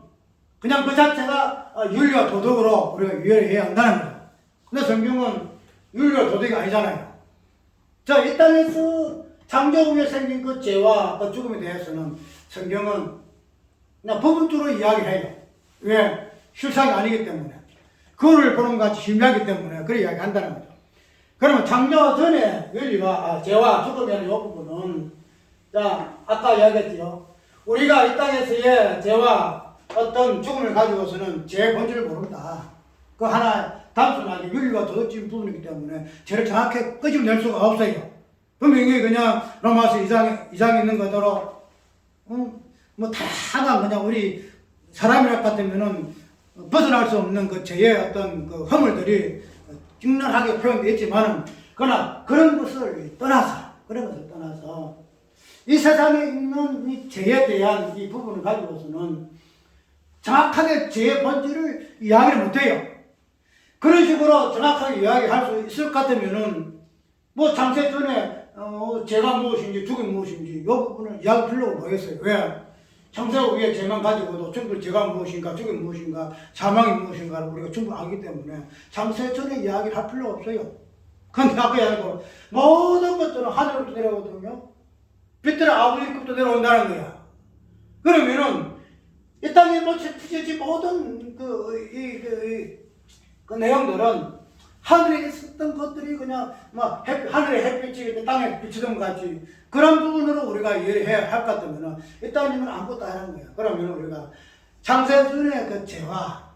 그냥 그 자체가 윤리와 도덕으로 우리가 이해를 해야 한다는 거예요. 근데 성경은 윤리와 도덕이 아니잖아요. 자, 이 땅에서 창조 후에 생긴 그 죄와 그 죽음에 대해서는 성경은 그냥 부분적으로 이야기를 해요. 왜? 실상이 아니기 때문에. 그거를 보는 것 같이 희미하기 때문에 그래 이야기한다는 거죠. 그러면 창조 전에 윤리와 죄와 죽음이라는 이 부분은, 자, 아까 이야기했죠. 우리가 이 땅에서의 죄와 어떤 죽음을 가지고서는 죄의 본질을 모른다. 그 하나 단순하게 윤리와 도덕적인 부분이기 때문에 죄를 정확히 끄집어낼 수가 없어요. 분명히 그냥 로마서 2장에 있는 것대로 뭐 다가 그냥 우리 사람이라 같으면은 벗어날 수 없는 그 죄의 어떤 그 허물들이 직렬하게 표현되어 있지만은, 그러나 그런 것을 떠나서 이 세상에 있는 이 죄에 대한 이 부분을 가지고서는 정확하게 죄의 본질을 이야기를 못해요. 그런 식으로 정확하게 이야기할 수 있을 것 같으면은 뭐 창세 전에 죄가 무엇인지 죽음이 무엇인지 이 부분을 이야기할 필요가 뭐겠어요. 왜? 창세 후에 죄만 가지고도 충분히 죄가 무엇인가 죽음이 무엇인가 사망이 무엇인가를 우리가 충분히 알기 때문에 창세 전에 이야기를 할 필요가 없어요. 근데 아까 이야기하고 모든 것들은 하늘로부터 내려오거든요. 빛들은 아버지로부터 내려온다는 거야. 그러면은 이 땅에 뭐 부재지 모든 그 내용들은 하늘에 있었던 것들이 그냥 막 하늘에 햇빛이 땅에 비치던 것 같이 그런 부분으로 우리가 이해해야 할 것 같으면 이 땅님은 아무것도 안 하는 거야. 그러면 우리가 창세전의 그 죄와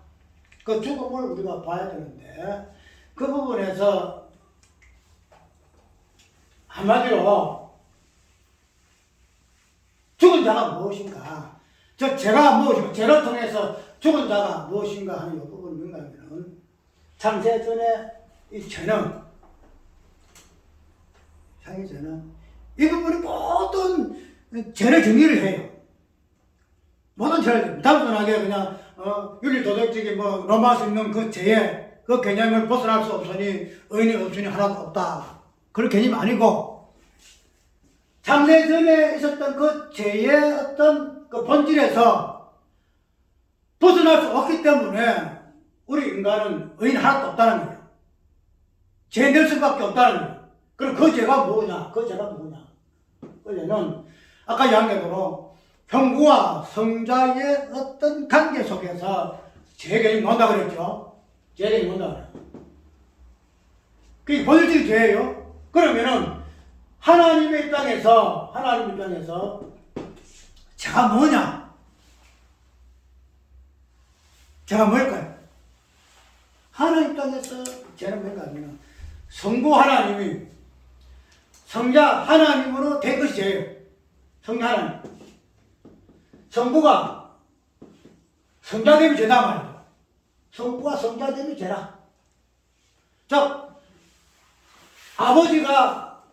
그 죽음을 우리가 봐야 되는데 그 부분에서 한마디로 죽은 자가 무엇인가? 저 죄가 무엇인가? 죄를 통해서 죽은 자가 무엇인가 하는 이 부분이 뭔가 하면 창세전의 이 죄는 창세전은 이 부분이 모든 죄를 정리를 해요. 모든 죄를 단순하게 그냥 윤리도덕적인 뭐 로마서 있는 그 죄의 그 개념을 벗어날 수 없으니 의인이 없으니 하나도 없다. 그런 개념이 아니고 창세전에 있었던 그 죄의 어떤 그 본질에서 벗어날 수 없기 때문에 우리 인간은 의인 하나도 없다는 거예요. 죄 낼 수밖에 없다는 거예요. 그럼 그 죄가 뭐냐? 그 죄가 뭐냐? 그 죄는 아까 이야기대로 형부와 성자의 어떤 관계 속에서 죄 개념이 나온다 그랬죠? 죄 개념이 나온다 그래요. 그게 본질적인 죄예요. 그러면은 하나님의 입장에서 죄가 뭐냐? 죄가 뭘까요? 하나님 입장에서 죄는 뭘까 하면 성부 하나님이 성자 하나님으로 된 것이 죄예요. 성자 하나님. 성부가 성자됨이 죄다 말이죠. 성부가 성자됨이 죄라. 즉 아버지가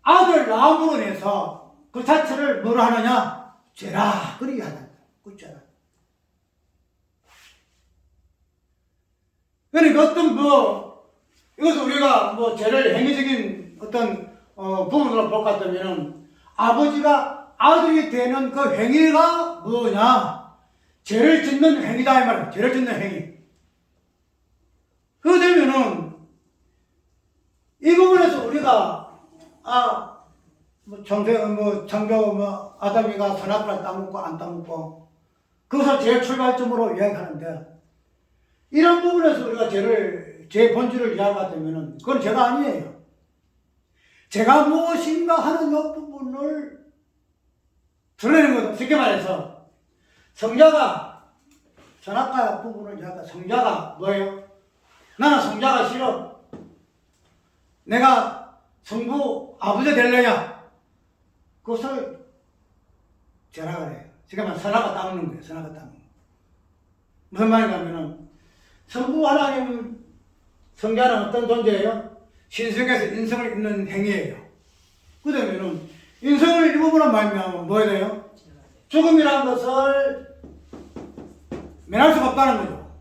아들 낳음으로 인해서 그 자체를 뭐로 하느냐? 죄라. 그렇게 하는 거야. 그 죄라. 그러니까 어떤 이것을 우리가 죄를 행위적인 어떤 부분으로 볼 것 같으면 아버지가 아들이 되는 그 행위가 뭐냐? 죄를 짓는 행위다 이 말이야. 죄를 짓는 행위. 그거 되면은 이 부분에서 우리가 창조 아담이가 선악과를 따먹고 안 따먹고 그것을 죄 출발점으로 이야기하는데 이런 부분에서 우리가 죄 본질을 이야기하게 되면은 그건 죄가 아니에요. 죄가 무엇인가 하는 이 부분을 드러내는 거죠. 쉽게 말해서 성자가 선악과 부분을 이야기하다 성자가 뭐예요? 나는 성자가 싫어. 내가 성부 아버지 될래야. 그것을 죄라 그래요. 쉽게 말해서 선악과 따먹는 거예요. 선악과 따먹는 거. 무슨 말인가 하면은 성부 하나님 성자는 어떤 존재예요? 신성에서 인성을 입는 행위예요. 그러면은 인성을 입으므로 말미암아 뭐 해야 돼요? 죽음이라는 것을 면할 수가 없다는 거죠.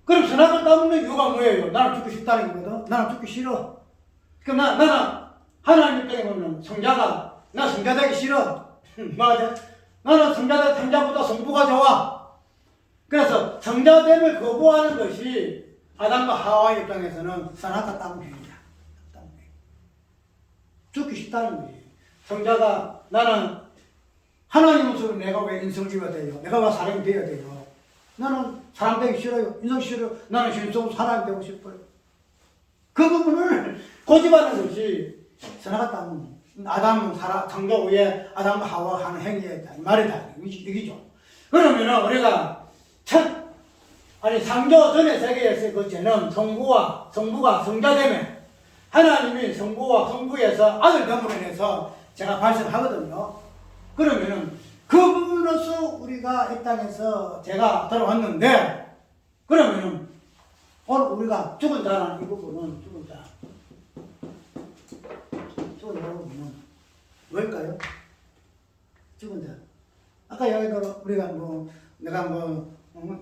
그럼 선악을 따먹는 이유가 뭐예요? 나는 죽기 싫다는 거거든. 나는 죽기 싫어. 그럼 나는 하나님 입장에는 성자가 나 성자 되기 싫어. 맞아. 나는 성자보다 성부가 좋아. 그래서 성자됨을 거부하는 것이 아담과 하와의 입장에서는 선악과 따먹는 행위야. 죽기 싫다는 거지. 성자가 나는 하나님으로서 내가 왜 인성을 입어야 돼요? 내가 왜 사람이 되어야 돼요? 나는 사람 되기 싫어요. 인성 싫어요. 나는 신성 사람이 되고 싶어요. 그 부분을 고집하는 것이 선악과 따먹는 아담은 창조 후에 아담과 하와 하는 행위에 말이다. 이기죠. 그러면 우리가 창조 전의 세계에서 그 죄는 성부가 성자됨에 하나님이 성부와 성부에서 아들됨으로 인해서 제가 발생하거든요. 그러면은 그 부분으로서 우리가 이 땅에서 제가 들어왔는데 그러면은 오늘 우리가 죽은 자라는 이 부분은 죽은 자는 뭘까요? 죽은 자. 아까 이야기대로 우리가 내가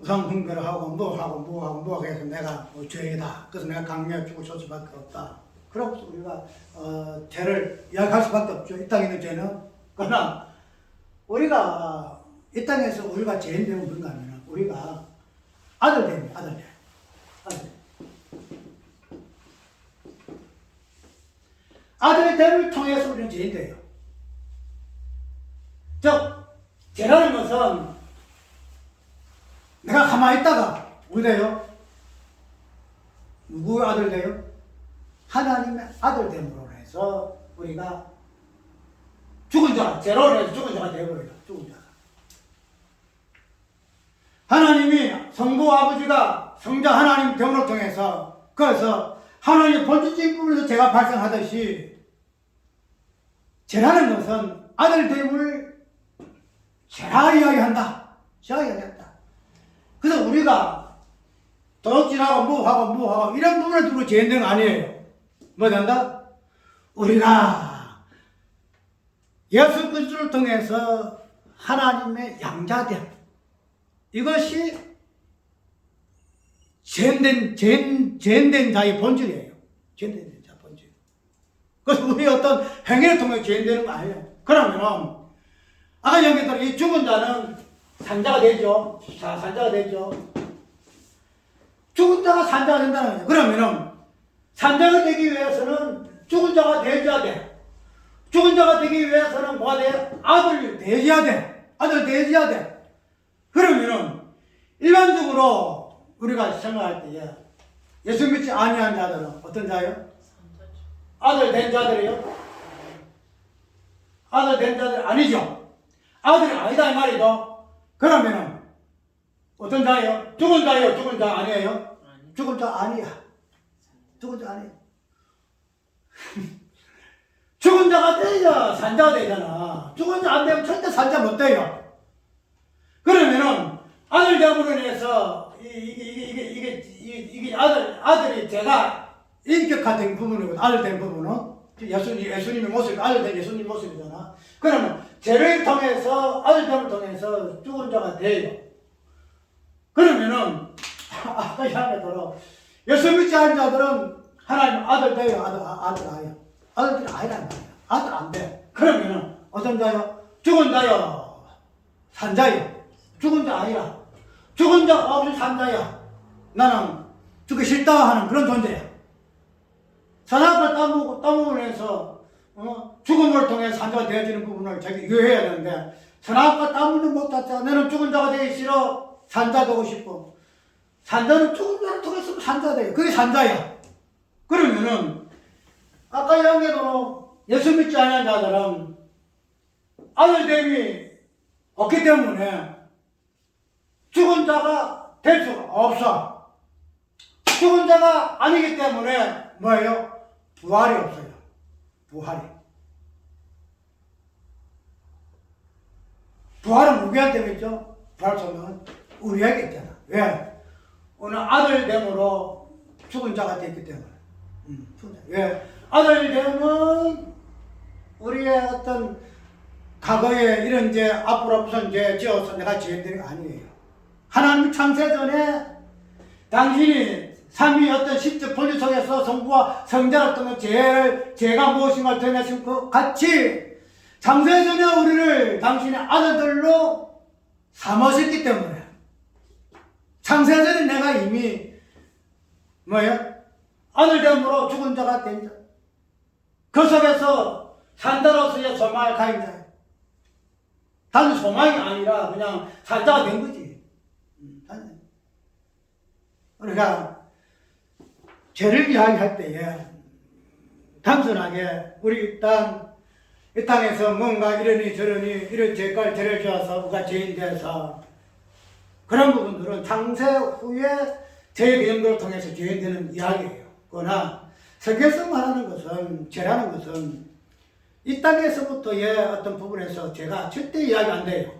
성분별을 하고 뭐하고 해서 내가 죄이다. 그래서 내가 강요해 주고 줄 수밖에 없다. 그래서 우리가 죄를 이야기할 수밖에 없죠. 이 땅에 있는 죄는. 그러나 우리가 이 땅에서 우리가 죄인되면 뭔가 하면 우리가 아들됨이에요. 아들. 아들됨을 통해서 우리는 죄인돼요. 즉 죄라는 것은 내가 가만히 있다가 어디 돼요? 누구의 아들 돼요? 하나님의 아들 됨으로 해서 우리가 죽은 자가, 제로로 해서 죽은 자가 되어버려요. 죽은 자가. 하나님이 성부 아버지가 성자 하나님 됨으로 통해서, 그래서 하나님의 본질적인 부분에서 죄가 발생하듯이, 죄라는 것은 아들 됨을 죄라 이야기한다. 죄라 이야기한다. 그래서 우리가 도둑질하고 뭐하고 이런 부분을 두고 죄인된 거 아니에요. 뭐 된다? 우리가 예수 그리스도를 통해서 하나님의 양자됨, 이것이 죄인된 자의 본질이에요. 죄인된 자 본질. 그래서 우리 어떤 행위를 통해 죄인되는 거 아니에요. 그러면 아까 얘기했던 이 죽은 자는 산자가 되죠. 산자가 되죠. 죽은 자가 산자가 된다는 거예요. 그러면은 산자가 되기 위해서는 죽은 자가 되어야 돼. 죽은 자가 되기 위해서는 뭐가 돼? 아들 되어야 돼. 아들 되어야 돼. 그러면은 일반적으로 우리가 생각할 때에 예수 믿지 아니한 자들은 어떤 자예요? 아들 된 자들이요? 아들 된 자들 아니죠. 아들이 아니다 이 말이죠. 그러면은 어떤 자예요? 죽은 자예요? 죽은 자 아니에요? 죽은 자 아니야. 죽은 자 아니에요. 죽은 자가 돼야 산자가 되잖아. 죽은 자 안 되면 절대 산자 못 돼요. 그러면은 아들 되므로 인해서 이게 아들이 제가 인격화된 부분이고, 아들 된 부분은 예수님의 모습, 아들 된 예수님 모습이잖아. 그러면 죄를 통해서 아들됨을 통해서 죽은 자가 돼요. 그러면은 아까 이야기대로 예수 믿지 않은 자들은 하나님 아들 돼요. 아들 아요. 아들들이 아니란 말이야. 아들 안 돼. 그러면은 어떤 자요? 죽은 자요. 산자요. 죽은 자 아니라. 죽은 자 없이 산자야. 나는 죽기 싫다 하는 그런 존재야. 선악을 따먹으면서 죽음을 통해 산자가 되어지는 부분을 자기 유해해야 되는데, 선악과 따먹는 못 땄자. 너는 죽은 자가 되기 싫어. 산자 되고 싶고. 산자는 죽은 자를 통해서 산자 돼요. 그게 산자야. 그러면은 아까 이야기해도 예수 믿지 않는 자들은 아들됨이 없기 때문에 죽은 자가 될 수가 없어. 죽은 자가 아니기 때문에 뭐예요? 부활이 없어요. 부활이. 부활은 누구한테 있죠? 부활 소명은 우리에게 있잖아. 왜? 오늘 아들됨으로 죽은 자가 됐기 때문에. 왜? 아들됨은 우리의 어떤 과거에 이런 죄, 앞으로 무슨 죄 지어서 내가 죄인되는 거 아니에요. 하나님 창세 전에 당신이 삼위 어떤 십적 본질 속에서 성부와 성자를 통해 죄가 무엇인가를 드러내신 것 같이 창세 전에 우리를 당신의 아들들로 삼으셨기 때문에, 창세 전에 내가 이미 뭐예요? 아들됨으로 죽은 자가 된 자. 그 속에서 산자로서의 소망을 가진 자예요. 단 소망이 아니라 그냥 산자가 된 거지. 우리가 죄를 이야기할 때에 단순하게 우리 이 땅에서 뭔가 이러니 저러니 이런 죄까지 죄를 지어서 우리가 죄인 돼서 그런 부분들은 창세 후에 죄의 개념들을 통해서 죄인 되는 이야기예요. 그러나 성경에서 말하는 것은, 죄라는 것은 이 땅에서부터의 어떤 부분에서 죄가 절대 이야기 안 돼요.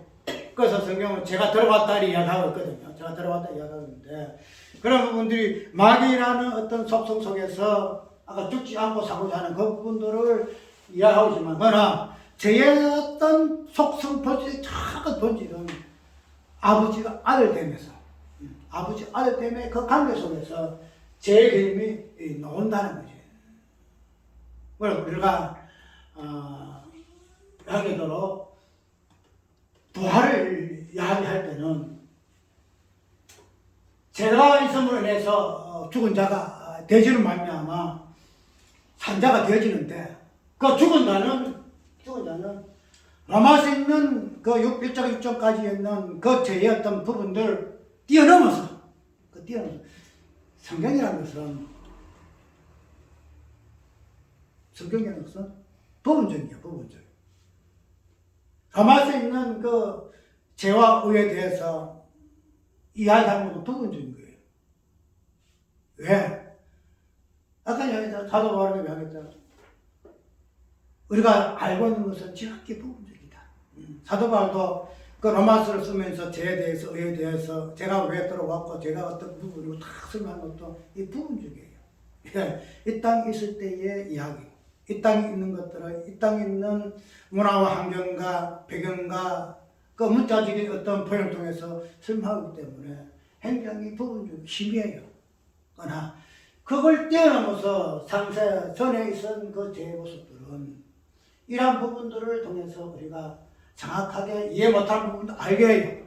그래서 성경은 죄가 들어왔다 이야기하고 있거든요. 죄가 들어왔다 이야기하고 있는데, 그런 부분들이 마귀라는 어떤 속성 속에서 아까 죽지 않고 사고자 하는 그 부분들을 이야기하고 있지만, 그러나 죄의 어떤 속성 본질, 작은 본질은 아버지가 아들 됨에서, 아버지 아들 때문에 그 관계 속에서 죄의 개념이 나온다는 거지. 그래서 우리가 이야기대로 부활을 이야기할 때는 죄가 있음으로 인해서 죽은 자가 되지는 말미암아 산자가 되어지는데, 그 죽은 자는 로마서 있는 그 1장 6절까지 있는 그 죄의 어떤 부분들 뛰어넘어서 성경이라는 것은 성경에는 것은 부분적이에요, 부분적. 로마서에 있는 그 죄와 의에 대해서 이야기하는 것도 부분적인 거예요. 왜? 아까 이야기했잖아. 사도 바울이 이야기했잖아. 우리가 알고 있는 것은 지극히 부분적이다. 사도 바울도 그 로마서를 쓰면서 죄에 대해서, 의에 대해서, 제가 왜 들어왔고, 제가 어떤 부분이고 다 설명한 것도 이 부분적이에요. 이 땅에 있을 때의 이야기, 이 땅에 있는 것들은 이 땅에 있는 문화와 환경과 배경과 그 문자적인 어떤 표현을 통해서 설명하기 때문에 굉장히 부분적인 심이에요. 그러나 그걸 뛰어넘어서 상세 전에 있었던 그 죄의 모습들은 이러한 부분들을 통해서 우리가 정확하게 이해 못하는 부분도 알게 해요.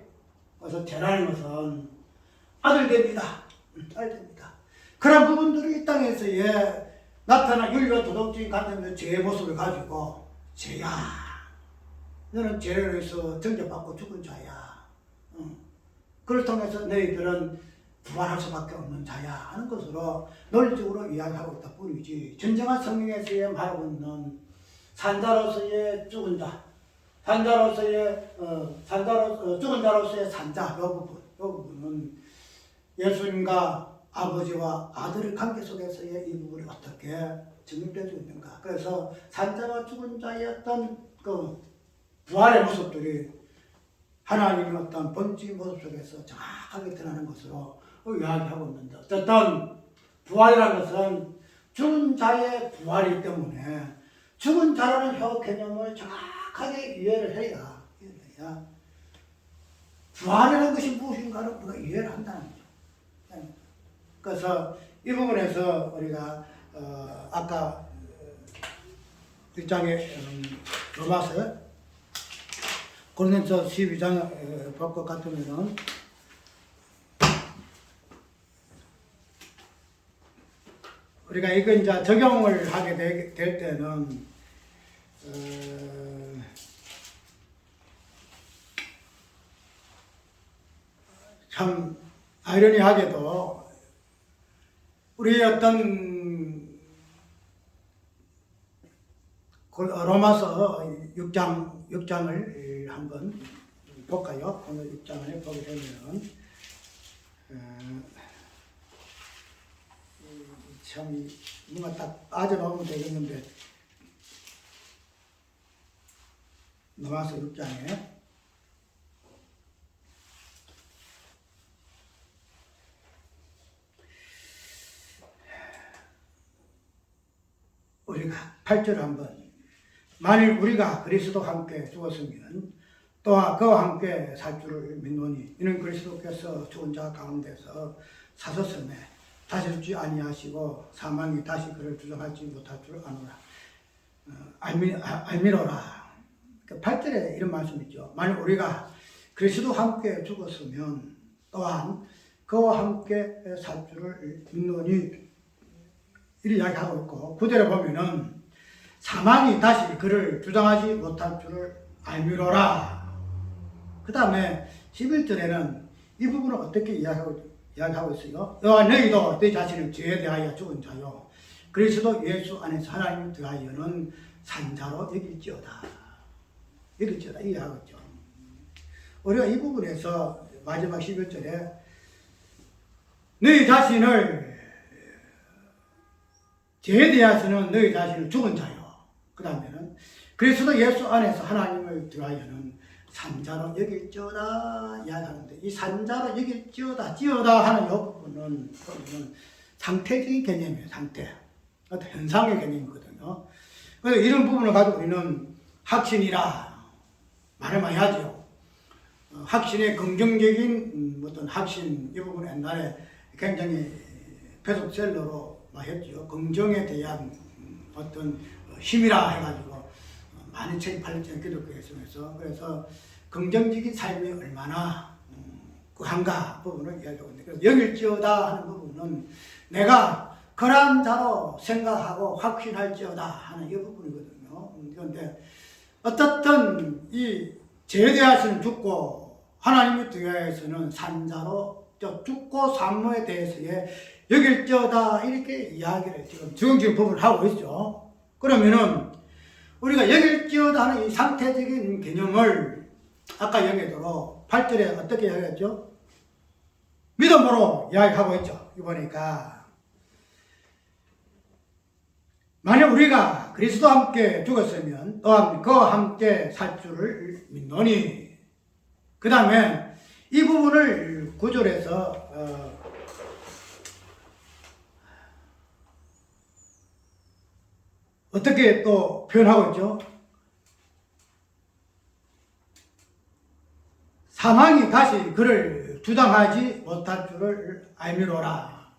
그래서 죄라는 것은 아들됩니다. 아들됩니다. 그런 부분들이 이 땅에서의 나타난 윤리와 도덕적인 관점에서 죄의 모습을 가지고 죄야. 너는 죄를 해서 정죄받고 죽은 자야. 그걸 통해서 너희들은 부활할 수밖에 없는 자야 하는 것으로 논리적으로 이야기하고 있다 뿐이지 진정한 성경에서의 말하고 있는 산자로서의 죽은 자, 죽은 자로서의 산자, 이 부분은 예수님과 아버지와 아들의 관계 속에서의 이 부분이 어떻게 증명되어지고 있는가. 그래서 산자와 죽은 자의 어떤 그 부활의 모습들이 하나님의 어떤 본질 모습 속에서 정확하게 드러나는 것으로 이야기하고 있는데, 어쨌든 부활이라는 것은 죽은 자의 부활이기 때문에 죽은 자라는 혀 개념을 정확하게 이해를 해야 부활이라는 것이 무엇인가를 우리가 이해를 한다는 거죠. 그래서 이 부분에서 우리가 아까 1장의 로마서 고린도서 12장 볼 것 같으면은 우리가 이거 이제 적용을 하게 될 때는 참 아이러니하게도 우리의 어떤 로마서 6장을 한번 볼까요? 오늘 6장을 보게 되면 참 뭔가 딱 빠져나오면 되겠는데 로마서 6장에 우리가 8절 한번 만일 우리가 그리스도와 함께 죽었으면 또한 그와 함께 살 줄을 믿노니 이는 그리스도께서 죽은 자 가운데서 사셨음에 다시 죽지 아니하시고 사망이 다시 그를 주장하지 못할 줄 아노라. 알미노라. 8절에 이런 말씀이 있죠. 만일 우리가 그리스도와 함께 죽었으면 또한 그와 함께 살 줄을 믿노니 이렇게 이야기하고 있고 9절에 보면은 사망이 다시 그를 주장하지 못할 줄을 알미노라. 그 다음에 11절에는 이 부분을 어떻게 이야기하고 있어요? 너와 너희도 너 자신을 죄에 대하여 죽은 자요 그리스도 예수 안에서 하나님을 대하여는 산자로 여길지어다. 여길지어다 이야기하고 있죠. 우리가 이 부분에서 마지막 11절에 너희 자신을 죄에 대해서는 너희 자신을 죽은 자요. 그 다음에는 그리스도 예수 안에서 하나님을 대하여는 산자로 여길지어다 이야기하는데 이 산자로 여길지어다 하는 이 부분은 상태적인 개념이에요. 상태. 어떤 현상의 개념이거든요. 그래서 이런 부분을 가지고 우리는 확신이라 말을 많이 하죠. 확신의 긍정적인 어떤 확신 이 부분 옛날에 굉장히 베스트셀러로 했죠. 긍정에 대한 어떤 힘이라 해가지고 많은 책이 팔렸잖아요. 기독교에 있으면서. 그래서 긍정적인 삶이 얼마나 한가 부분을 이야기하고 있는데 그래서 여길지어다 하는 부분은 내가 그러한 자로 생각하고 확신할지어다 하는 이 부분이거든요. 그런데 어떻든 이 죄에 대해서는 죽고 하나님에 대해서는 산자로 죽고 산모에 대해서의 여길지어다 이렇게 이야기를 지금 부분을 하고 있죠. 그러면은 우리가 여길지어다 하는 이 상태적인 개념을 아까 얘기했도록 8절에 어떻게 이야기했죠? 믿음으로 이야기하고 있죠. 이보니까 만약 우리가 그리스도와 함께 죽었으면 또한 그와 함께 살 줄을 믿노니. 그 다음에 이 부분을 9절에서 어떻게 또 표현하고 있죠? 사망이 다시 그를 주장하지 못할 줄을 알미로라.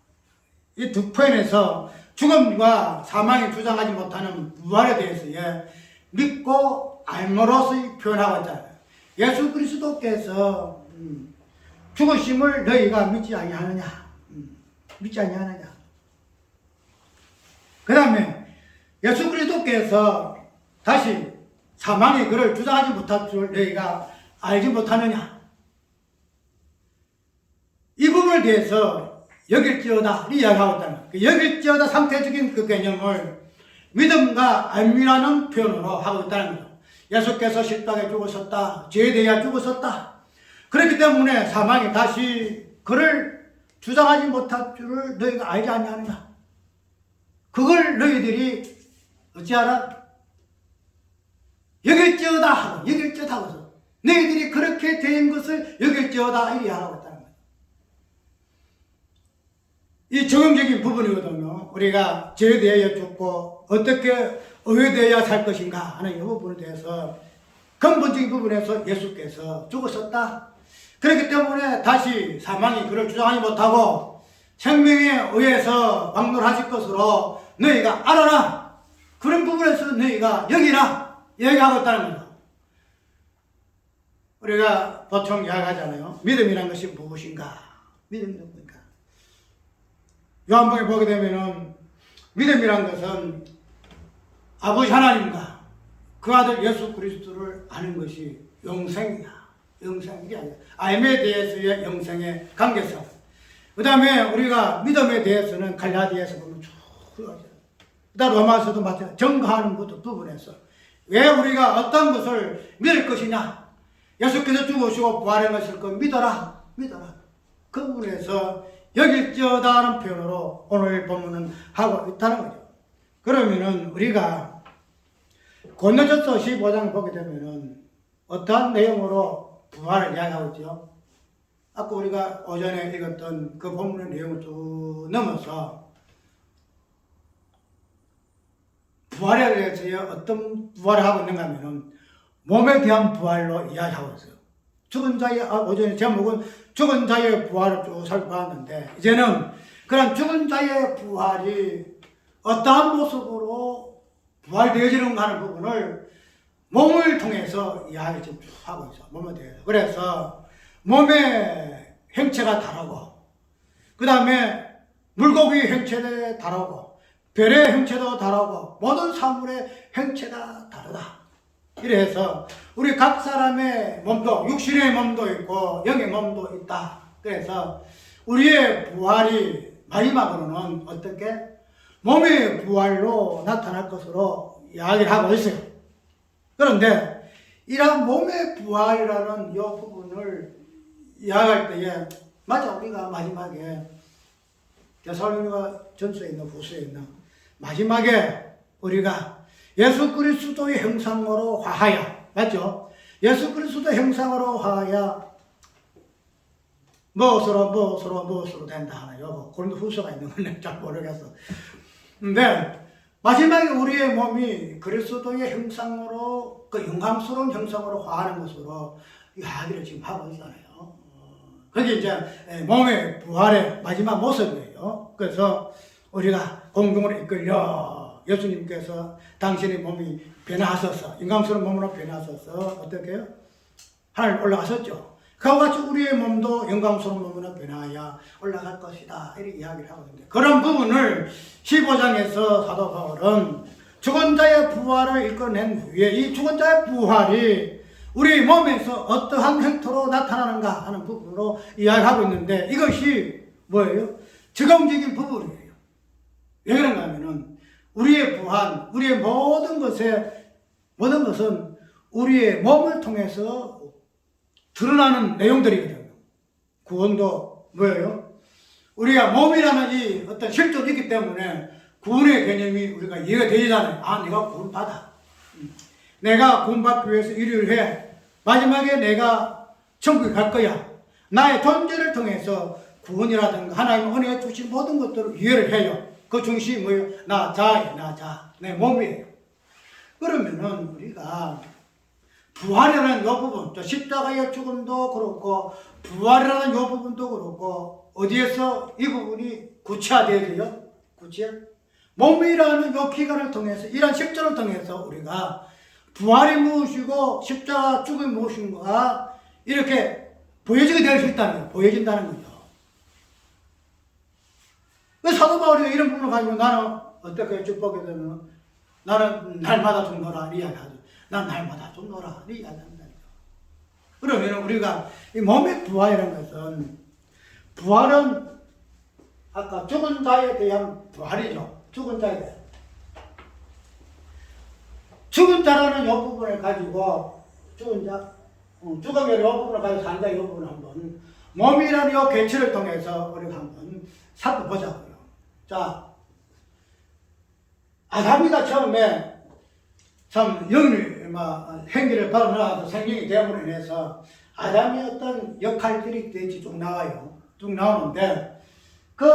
이 두 표현에서 죽음과 사망이 주장하지 못하는 부활에 대해서 믿고 알므로서 표현하고 있잖아요. 예수 그리스도께서 죽으심을 너희가 믿지 아니하느냐? 믿지 아니하느냐? 그 다음에 예수 그리스도께서 다시 사망이 그를 주장하지 못할 줄 너희가 알지 못하느냐? 이 부분에 대해서 여길지어다 이야기하고 있다는 거예요. 여길지어다 상태적인 그 개념을 믿음과 알미라는 표현으로 하고 있다는 거죠. 예수께서 십자가에 죽으셨다. 죄에 대하여 죽으셨다. 그렇기 때문에 사망이 다시 그를 주장하지 못할 줄을 너희가 알지 아니하느냐? 그걸 너희들이 어찌하라? 여길지어다 하고 여길지어다 하고서 너희들이 그렇게 된 것을 여길지어다 이리 하라고 했다는 거예요. 이 적용적인 부분이거든요. 우리가 죄에 대하여 죽고 어떻게 의에 대하여 살 것인가 하는 이 부분에 대해서 근본적인 부분에서 예수께서 죽으셨다. 그렇기 때문에 다시 사망이 그를 주장하지 못하고 생명에 의해서 막론하실 것으로 너희가 알아라. 그런 부분에서 너희가 여기라 얘기하고 있다는 거죠. 우리가 보통 이야기하잖아요. 믿음이란 것이 무엇인가? 믿음이란 뭔가? 요한복음에 보게 되면은 믿음이란 것은 아버지 하나님과 그 아들 예수 그리스도를 아는 것이 영생이야. 영생이 아니야. 알에 대해서의 영생의 관계성. 그 다음에 우리가 믿음에 대해서는 갈라디아에서 보면 쭉 그다음 로마서도 마찬가지로 증거하는 것도 부분에서 왜 우리가 어떤 것을 믿을 것이냐? 예수께서 죽으시고 부활한 것을 믿어라. 믿어라. 그 부분에서 여길지어다 하는 표현으로 오늘 본문은 하고 있다는 거죠. 그러면은 우리가 고린도전서 15장을 보게 되면은 어떠한 내용으로 부활을 이야기하고 있죠? 아까 우리가 오전에 읽었던 그 본문의 내용을 쭉 넘어서 부활에 대해서 어떤 부활을 하고 있는가 하면은 몸에 대한 부활로 이야기하고 있어요. 죽은 자의, 오전에 제목은 죽은 자의 부활을 쭉 살펴봤는데, 이제는 그런 죽은 자의 부활이 어떠한 모습으로 부활되어지는가 하는 부분을 몸을 통해서 이야기 좀 하고 있어. 몸에 대해서. 그래서 몸의 형체가 다르고, 그 다음에 물고기 형체도 다르고, 별의 형체도 다르고, 모든 사물의 형체가 다르다. 이래서 우리 각 사람의 몸도, 육신의 몸도 있고 영의 몸도 있다. 그래서 우리의 부활이 마지막으로는 어떻게? 몸의 부활로 나타날 것으로 이야기를 하고 있어요. 그런데 이러한 몸의 부활이라는 이 부분을 이야기할 때에 맞아, 우리가 마지막에 데살로니가 전서에 있는 후서에 있는 마지막에 우리가 예수 그리스도의 형상으로 화하여, 맞죠? 예수 그리스도의 형상으로 화하여 무엇으로 된다 하나요? 고린도 후서가 있는 건 잘 모르겠어. 근데 마지막에 우리의 몸이 그리스도의 형상으로, 그 영광스러운 형상으로 화하는 것으로 이야기를 지금 하고 있잖아요. 그게 이제 몸의 부활의 마지막 모습이에요. 그래서 우리가 공동으로 이끌려 예수님께서 당신의 몸이 변화하셔서 인간스러운 몸으로 변화하셔서 어떻게 해요? 하늘 올라가셨죠. 그와 같이 우리의 몸도 영광스러운 몸으로 변화하여 올라갈 것이다. 이렇게 이야기를 하고 있는데, 그런 부분을 15장에서 사도 바울은 죽은 자의 부활을 이끌어낸 후에 이 죽은 자의 부활이 우리 몸에서 어떠한 형태로 나타나는가 하는 부분으로 이야기하고 있는데, 이것이 뭐예요? 적용적인 부분이에요. 왜 그런가 하면은 우리의 부활, 우리의 모든 것은 우리의 몸을 통해서 드러나는 내용들이거든요. 구원도 뭐예요? 우리가 몸이라는 이 어떤 실존이 있기 때문에 구원의 개념이 우리가 이해가 되잖아요. 아, 내가 구원받아. 내가 구원받기 위해서 일을 해. 마지막에 내가 천국에 갈 거야. 나의 존재를 통해서 구원이라든가 하나님 은혜가 주신 모든 것들을 이해를 해요. 그 중심이 뭐예요? 나 자예요. 나 자. 내 몸이에요. 그러면은 우리가 부활이라는 이 부분, 십자가의 죽음도 그렇고 부활이라는 이 부분도 그렇고 어디에서 이 부분이 구체화되어야 돼요? 구체? 몸이라는 이 기간을 통해서 이런 실전을 통해서 우리가 부활이 무엇이고 십자가 죽음이 무엇인가 이렇게 보여지게 될 수 있다는 거예요. 보여진다는 거죠. 사도 바울이 이런 부분을 가지고 나는 어떻게 축복이 되면 나는 날마다 죽노라 이야기하죠. 난 날마다 죽노라 이야기한다. 그러면 우리가 이 몸의 부활이라는 것은 부활은 아까 죽은 자에 대한 부활이죠. 죽은 자에 대한. 죽은 자라는 이 부분을 가지고 죽은 자, 죽음의 이 부분을 가지고 산다 이 부분을 한번 몸이라는 이 개체를 통해서 우리가 한번 살펴보자고요. 자, 아담이가 처음에 참 행위를 벌어나가서 생명이 되므로 인해서 아담이 어떤 역할들이 되지 쭉 나와요. 쭉 나오는데 그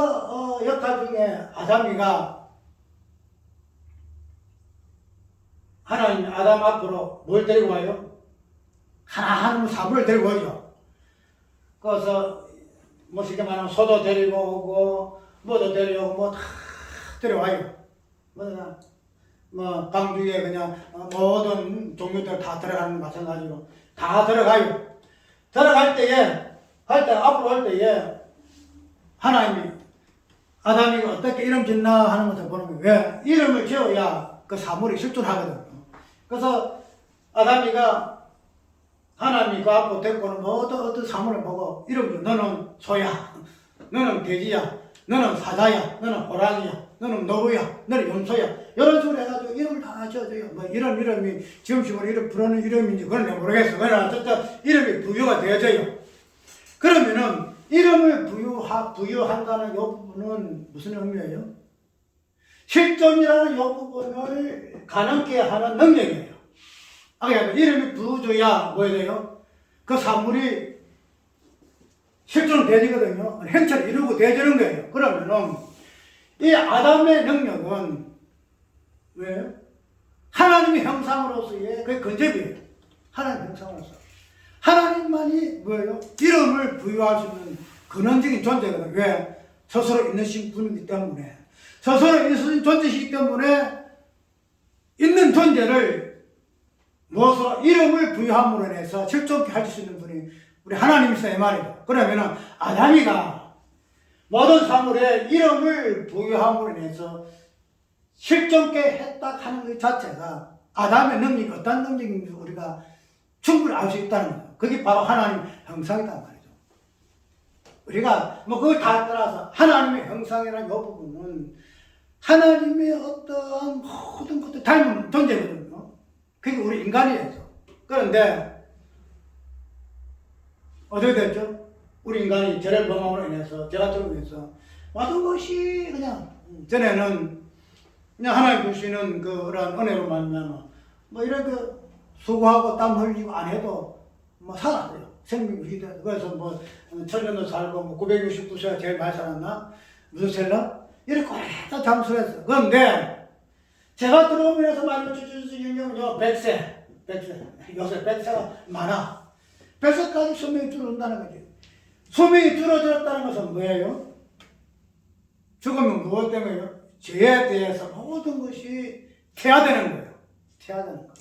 역할 중에 아담이가 하나님 아담 앞으로 뭘 데리고 와요? 하나하나 사물을 데리고 오죠. 그래서 뭐 쉽게 말하면 소도 데리고 오고 뭐도 데리고 오고 뭐 다 데려와요. 뭐 강주에 그냥 모든 종류들 다 들어가는 마찬가지로 다 들어가요. 들어갈 때에 앞으로 할 때에 하나님이 아담이 어떻게 이름 짓나 하는 것을 보는 거예요. 왜? 이름을 지어야 그 사물이 실존하거든요. 그래서 아담이가 하나님이 그 앞으로 데리고는 어떤 사물을 보고 이름 너는 소야, 너는 돼지야, 너는 사자야, 너는 호랑이야, 너는 노루야, 너는 염소야. 이런 식으로 해가지고 이름을 다 지어줘요. 뭐 이런 이름이 지음식으로 이름 부르는 이름인지 그건 내가 모르겠어. 그러나 어쨌든 이름이 부여가 되어져요. 그러면은 이름을 부여한다는 이 부분은 무슨 의미예요? 실존이라는 이 부분을 가능케 하는 능력이에요. 그러니까 이름이 부여줘야 뭐 돼요? 그 사물이 실존되지거든요. 행체를 이루고 되지는 거예요. 그러면은 이 아담의 능력은 왜? 하나님의 형상으로서의 그 건cep이에요. 하나님의 형상으로서. 하나님만이 뭐예요? 이름을 부여할 수 있는 근원적인 존재거든요. 왜? 스스로 있는 분이기 때문에. 스스로 있는 존재이기 때문에 있는 존재를 무엇으로 이름을 부여함으로 인해서 실존케 할 수 있는 분이 우리 하나님이시다 이 말이죠. 그러면은 아담이가 모든 사물에 이름을 부여함으로 인해서 실존케 했다 하는 것 자체가 아담의 능력이 어떤 능력인지 우리가 충분히 알 수 있다는 거예요. 그게 바로 하나님 형상이란 말이죠. 우리가 뭐 그걸 다 떠나서 하나님의 형상이라는 이 부분은 하나님의 어떤 모든 것들 닮은 존재거든요. 그게 우리 인간이에요. 그런데 어떻게 됐죠? 우리 인간이 죄를 범함으로 인해서 죄가 들어오면서 모든 것이 그냥 전에는 그냥 하나님 주시는 그런 은혜로 만나면 뭐 이런 그 수고하고 땀 흘리고 안 해도 뭐 살았어요. 생명 유지돼. 그래서 뭐 천년도 살고 뭐 969세가 제일 많이 살았나? 무슨 셀러? 이렇게 오래 잠수했어. 그런데 제가 들어오면서 말로 주주주주요 100세 요새 100세가 많아. 100세까지 수명이 줄어든다는 거지. 수명이 줄어들었다는 것은 뭐예요? 죽으면 무엇 때문에요? 죄에 대해서 모든 것이 퇴화되는 거예요. 퇴화되는 거예요.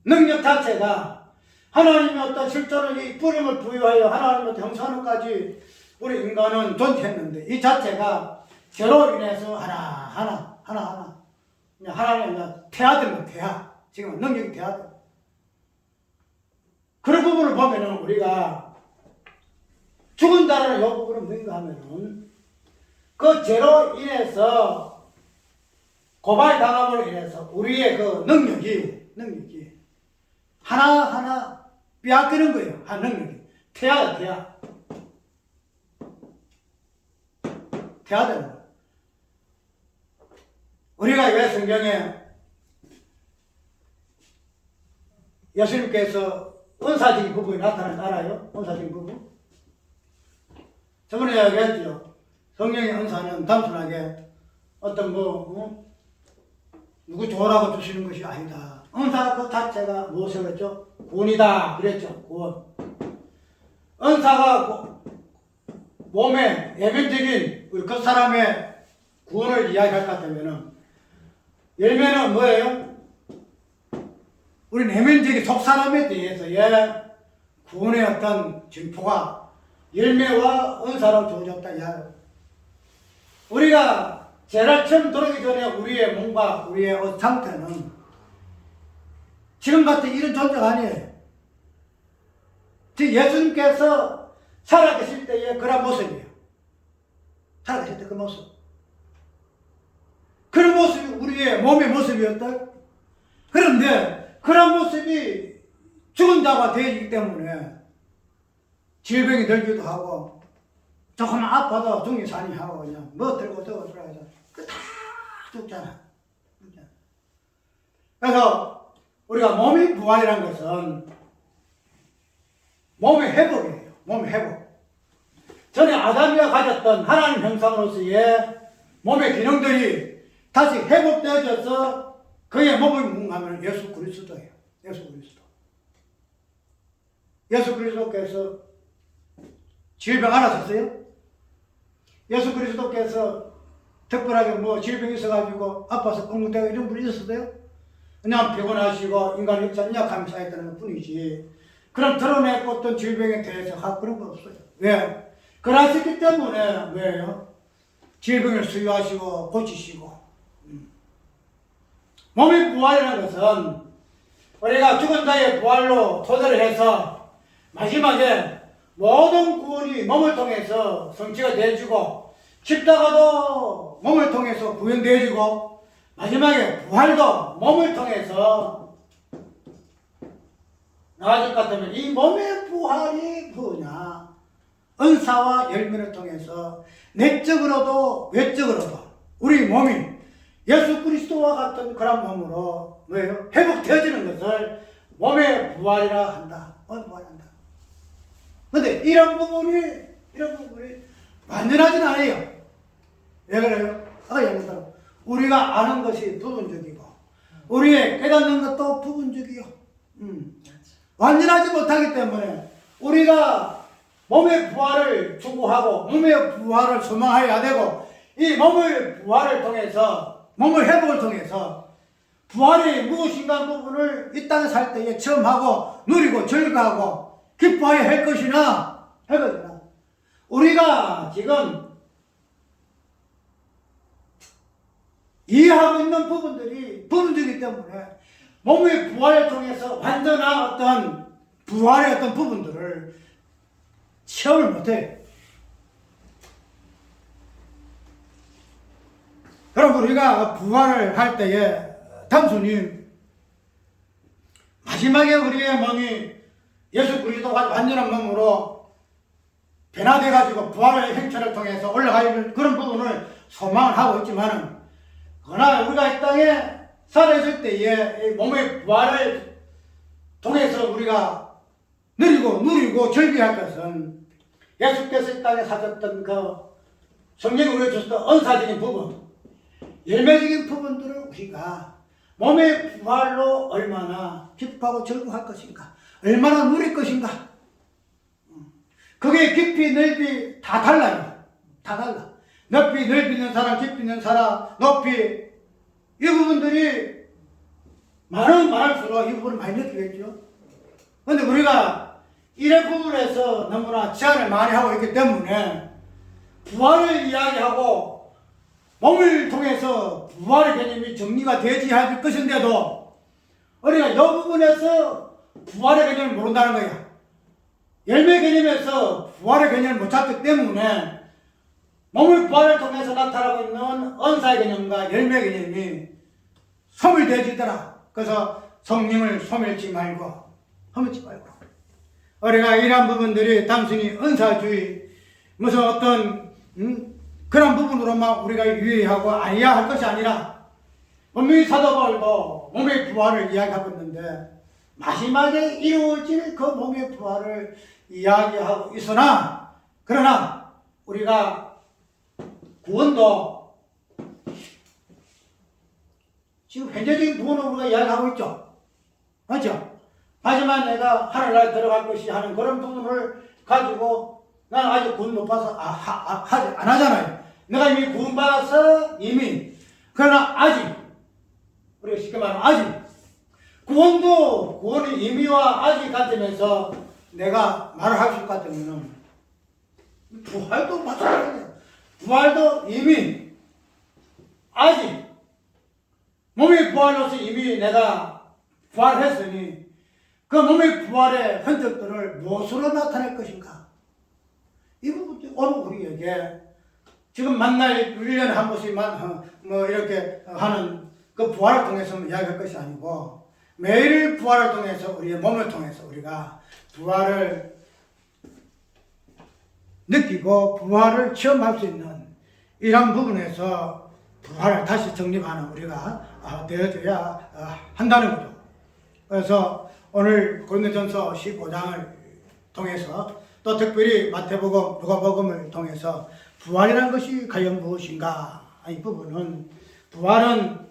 능력 자체가 하나님의 어떤 실존을 이 뿌림을 부여하여 하나님의 어떤 형상까지 우리 인간은 존재했는데 이 자체가 죄로 인해서 하나하나 하나님 퇴화되는 퇴화. 지금 능력이 퇴화돼. 그런 부분을 보면은 우리가 죽은다라는 이 부분은 뭔가 하면은 그 죄로 인해서 고발당함으로 인해서 우리의 그 능력이 하나하나 빼앗기는 거예요. 한 능력이. 태아다, 태아되는 거예요. 우리가 왜 성경에 예수님께서 은사적인 부분이 나타나는 알아요? 은사적인 부분? 저번에 이야기했죠. 성령의 은사는 단순하게 어떤 누구 좋으라고 주시는 것이 아니다. 은사 그 자체가 무엇을 했죠? 구원이다. 그랬죠. 구원. 은사가 몸의 내면적인 우리 그 사람의 구원을 이야기할 것 같으면은 열매는 뭐예요? 우리 내면적인 속 사람에 대해서의 구원의 어떤 진포가 열매와 은사로 주어졌다. 우리가 죄를 처음 들어오기 전에 우리의 몸과 우리의 상태는 지금 같은 이런 존재가 아니에요. 즉 예수님께서 살아계실 때의 그런 모습이에요. 살아계실 때 그 모습. 그런 모습이 우리의 몸의 모습이었다. 그런데 그런 모습이 죽은 자가 되기 때문에 질병이 들기도 하고 조금만 아파도 중이 산이 하고 그냥 뭐 들고 저거 들어가서 그 다 죽잖아. 그래서 우리가 몸이 부활이라는 것은 몸의 회복이에요. 몸의 회복. 전에 아담이가 가졌던 하나님 형상으로서의 몸의 기능들이 다시 회복되어져서 그의 몸을 무궁하면 예수 그리스도예요. 예수 그리스도께서 질병 알아셨어요? 예수 그리스도께서 특별하게 질병이 있어가지고 아파서 끙끙대고 이런 분이 있었어요? 그냥 피곤하시고 인간 육체는 약함이 쌓였다는 것 뿐이지 그런 드러내고 어떤 질병에 대해서 그런 거 없어요. 왜? 그러셨기 때문에 왜요? 질병을 수유하시고 고치시고 몸의 부활이라는 것은 우리가 죽은 자의 부활로 토대를 해서 마지막에 모든 구원이 몸을 통해서 성취가 되어지고 십자가도 몸을 통해서 구현되어지고 마지막에 부활도 몸을 통해서 나아질 것 같으면 이 몸의 부활이 뭐냐? 은사와 열매를 통해서 내적으로도 외적으로도 우리 몸이 예수 그리스도와 같은 그런 몸으로 뭐예요? 회복되어지는 것을 몸의 부활이라 한다. 부활한다. 근데 이런 부분이 완전하진 않아요. 왜 그래요? 아까 얘기했던 우리가 아는 것이 부분적이고 우리의 깨닫는 것도 부분적이요. 완전하지 못하기 때문에 우리가 몸의 부활을 추구하고 몸의 부활을 소망해야 되고 이 몸의 부활을 통해서 몸의 회복을 통해서 부활이 무엇인가 부분을 이 땅에 살 때에 체험하고 누리고 즐거워하고 기뻐해야 할 것이나 우리가 지금 이해하고 있는 부분들이 부분이기 때문에 몸의 부활을 통해서 완전한 어떤 부활의 어떤 부분들을 체험을 못해. 여러분 우리가 부활을 할 때에 단순히 마지막에 우리의 몸이 예수 그리스도가 완전한 몸으로 변화돼 가지고 부활의 행차를 통해서 올라가는 그런 부분을 소망을 하고 있지만은 그러나 우리가 이 땅에 살아있을 때에 몸의 부활을 통해서 우리가 누리고 즐겨할 것은 예수께서 이 땅에 사셨던 그 성경이 우리에게 주셨던 은사적인 부분, 열매적인 부분들을 우리가 몸의 부활로 얼마나 기뻐하고 즐거워할 것인가, 얼마나 누릴 것인가. 그게 깊이 넓이 다 달라요. 다 달라. 높이 넓이 있는 사람, 깊이 있는 사람, 높이 이 부분들이 많을수록 이 부분을 많이 느끼겠죠. 그런데 우리가 이런 부분에서 너무나 제한을 많이 하고 있기 때문에 부활을 이야기하고 몸을 통해서 부활의 개념이 정리가 되지 할 것인데도 우리가 이 부분에서 부활의 개념을 모른다는 거야. 열매 개념에서 부활의 개념을 못 찾기 때문에 몸의 부활을 통해서 나타나고 있는 은사의 개념과 열매 개념이 소멸되어지더라. 그래서 성령을 소멸치 말고 허물지 말고 우리가 이러한 부분들이 단순히 은사주의 무슨 어떤 그런 부분으로만 우리가 유의하고 아니야 할 것이 아니라 분명히 사도 바울도 몸의 부활을 이야기하고 있는데 마지막에 이루어질 그 몸의 부활을 이야기하고 있으나 그러나 우리가 구원도 지금 현재적인 구원을 우리가 이야기하고 있죠. 맞죠? 하지만 내가 하늘나라에 들어갈 것이 하는 그런 부분을 가지고 나는 아직 구원 못 받아서 하지 안 하잖아요. 내가 이미 구원 받아서 이미 그러나 아직 우리가 쉽게 말하면 아직 구원의 의미와 아직 같으면서 내가 말을 할 수 있을 것 같으면 부활도 마찬가지예요. 부활도 이미 아직 몸의 부활로서 이미 내가 부활했으니 그 몸의 부활의 흔적들을 무엇으로 나타낼 것인가? 이 부분도 오늘 우리에게 지금 만날 1년에 한 번씩만 이렇게 하는 그 부활을 통해서 이야기할 것이 아니고 매일 부활을 통해서 우리의 몸을 통해서 우리가 부활을 느끼고 부활을 체험할 수 있는 이런 부분에서 부활을 다시 정립하는 우리가 되어져야 한다는 거죠. 그래서 오늘 고린도전서 15장을 통해서 또 특별히 마태복음, 누가복음을 통해서 부활이라는 것이 과연 무엇인가? 이 부분은 부활은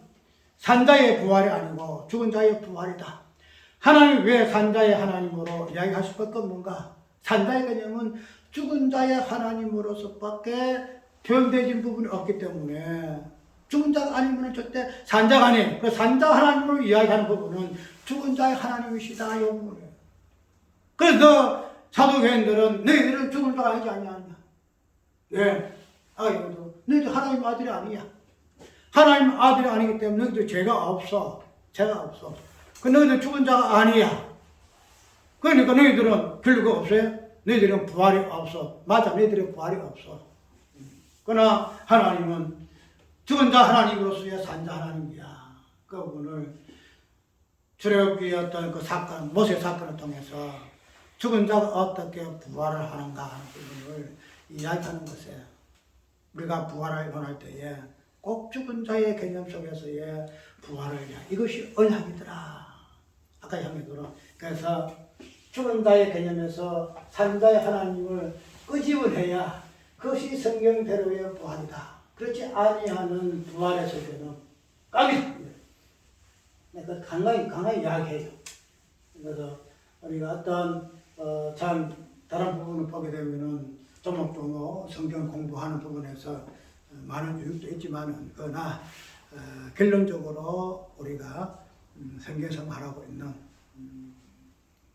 산자의 부활이 아니고 죽은 자의 부활이다. 하나님이 왜 산자의 하나님으로 이야기할 수밖에 없는가? 산자의 개념은 죽은 자의 하나님으로서밖에 표현되진 부분이 없기 때문에 죽은 자가 아니면 절대 산자가 아니에요. 그 산자 하나님으로 이야기하는 부분은 죽은 자의 하나님이시다 이 부분이에요. 그래서 사도교인들은 너희들은 죽은 자가 아니지 않냐? 예. 너희들 하나님 아들이 아니야. 하나님 아들이 아니기 때문에 너희들 죄가 없어. 죄가 없어. 그 너희들 죽은 자가 아니야. 그러니까 너희들은 결과가 없어요? 너희들은 부활이 없어. 맞아, 너희들은 부활이 없어. 그러나 하나님은 죽은 자 하나님으로서의 산자 하나님이야. 그 부분을 출애굽기의 어떤 그 사건, 모세 사건을 통해서 죽은 자가 어떻게 부활을 하는가 하는 부분을 이야기하는 것이에요. 우리가 부활을 원할 때에 꼭 죽은 자의 개념 속에서의 부활을 이것이 언약이더라. 아까 형님들은 그래서 죽은 자의 개념에서 산자의 하나님을 끄집어내야 그것이 성경대로의 부활이다. 그렇지 아니하는 부활의 세계는 깜이랍니다. 그래서 강하게 이야기해요. 그래서 우리가 어떤 참 다른 부분을 보게 되면은 조목조목 성경 공부하는 부분에서 많은 유익도 있지만은 그러나 결론적으로 우리가 성경에서 말하고 있는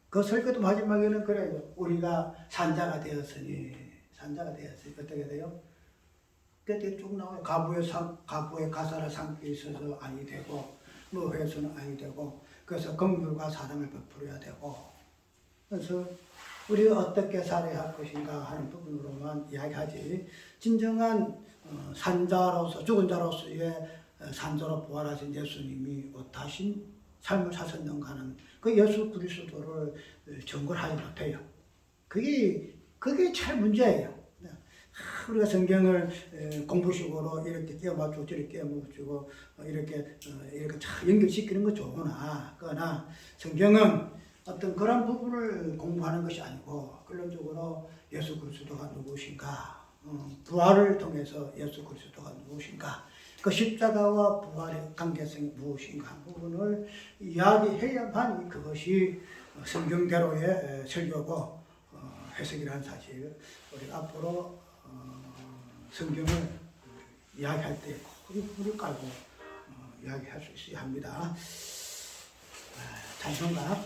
그 설교도 마지막에는 그래요. 우리가 산자가 되었으니 어떻게 돼요? 그때 쭉 나와요. 가부의 가사를 삼기 있어서 아니 되고 뭐 회수는 아니 되고 그래서 긍휼과 사랑을 베풀어야 되고 그래서 우리가 어떻게 살아야 할 것인가 하는 부분으로만 이야기하지 진정한 산자로서 죽은 자로서의 산자로 부활하신 예수님이 어떠하신 삶을 사셨는가 하는 그 예수 그리스도를 정결하지 못해요. 그게 참 문제예요. 우리가 성경을 공부식으로 이렇게 끼워맞추고 저렇게 끼워맞추고 이렇게 참 연결시키는 거 좋으나 그러나 성경은 어떤 그런 부분을 공부하는 것이 아니고 결론적으로 예수 그리스도가 누구신가 부활을 통해서 예수 그리스도가 누구신가 그 십자가와 부활의 관계성이 무엇인가 한 부분을 이야기해야만 그것이 성경대로의 설교고 해석이라는 사실 우리가 앞으로 성경을 이야기할 때 꼭 불을 깔고 이야기할 수 있어야 합니다. 잠시만요.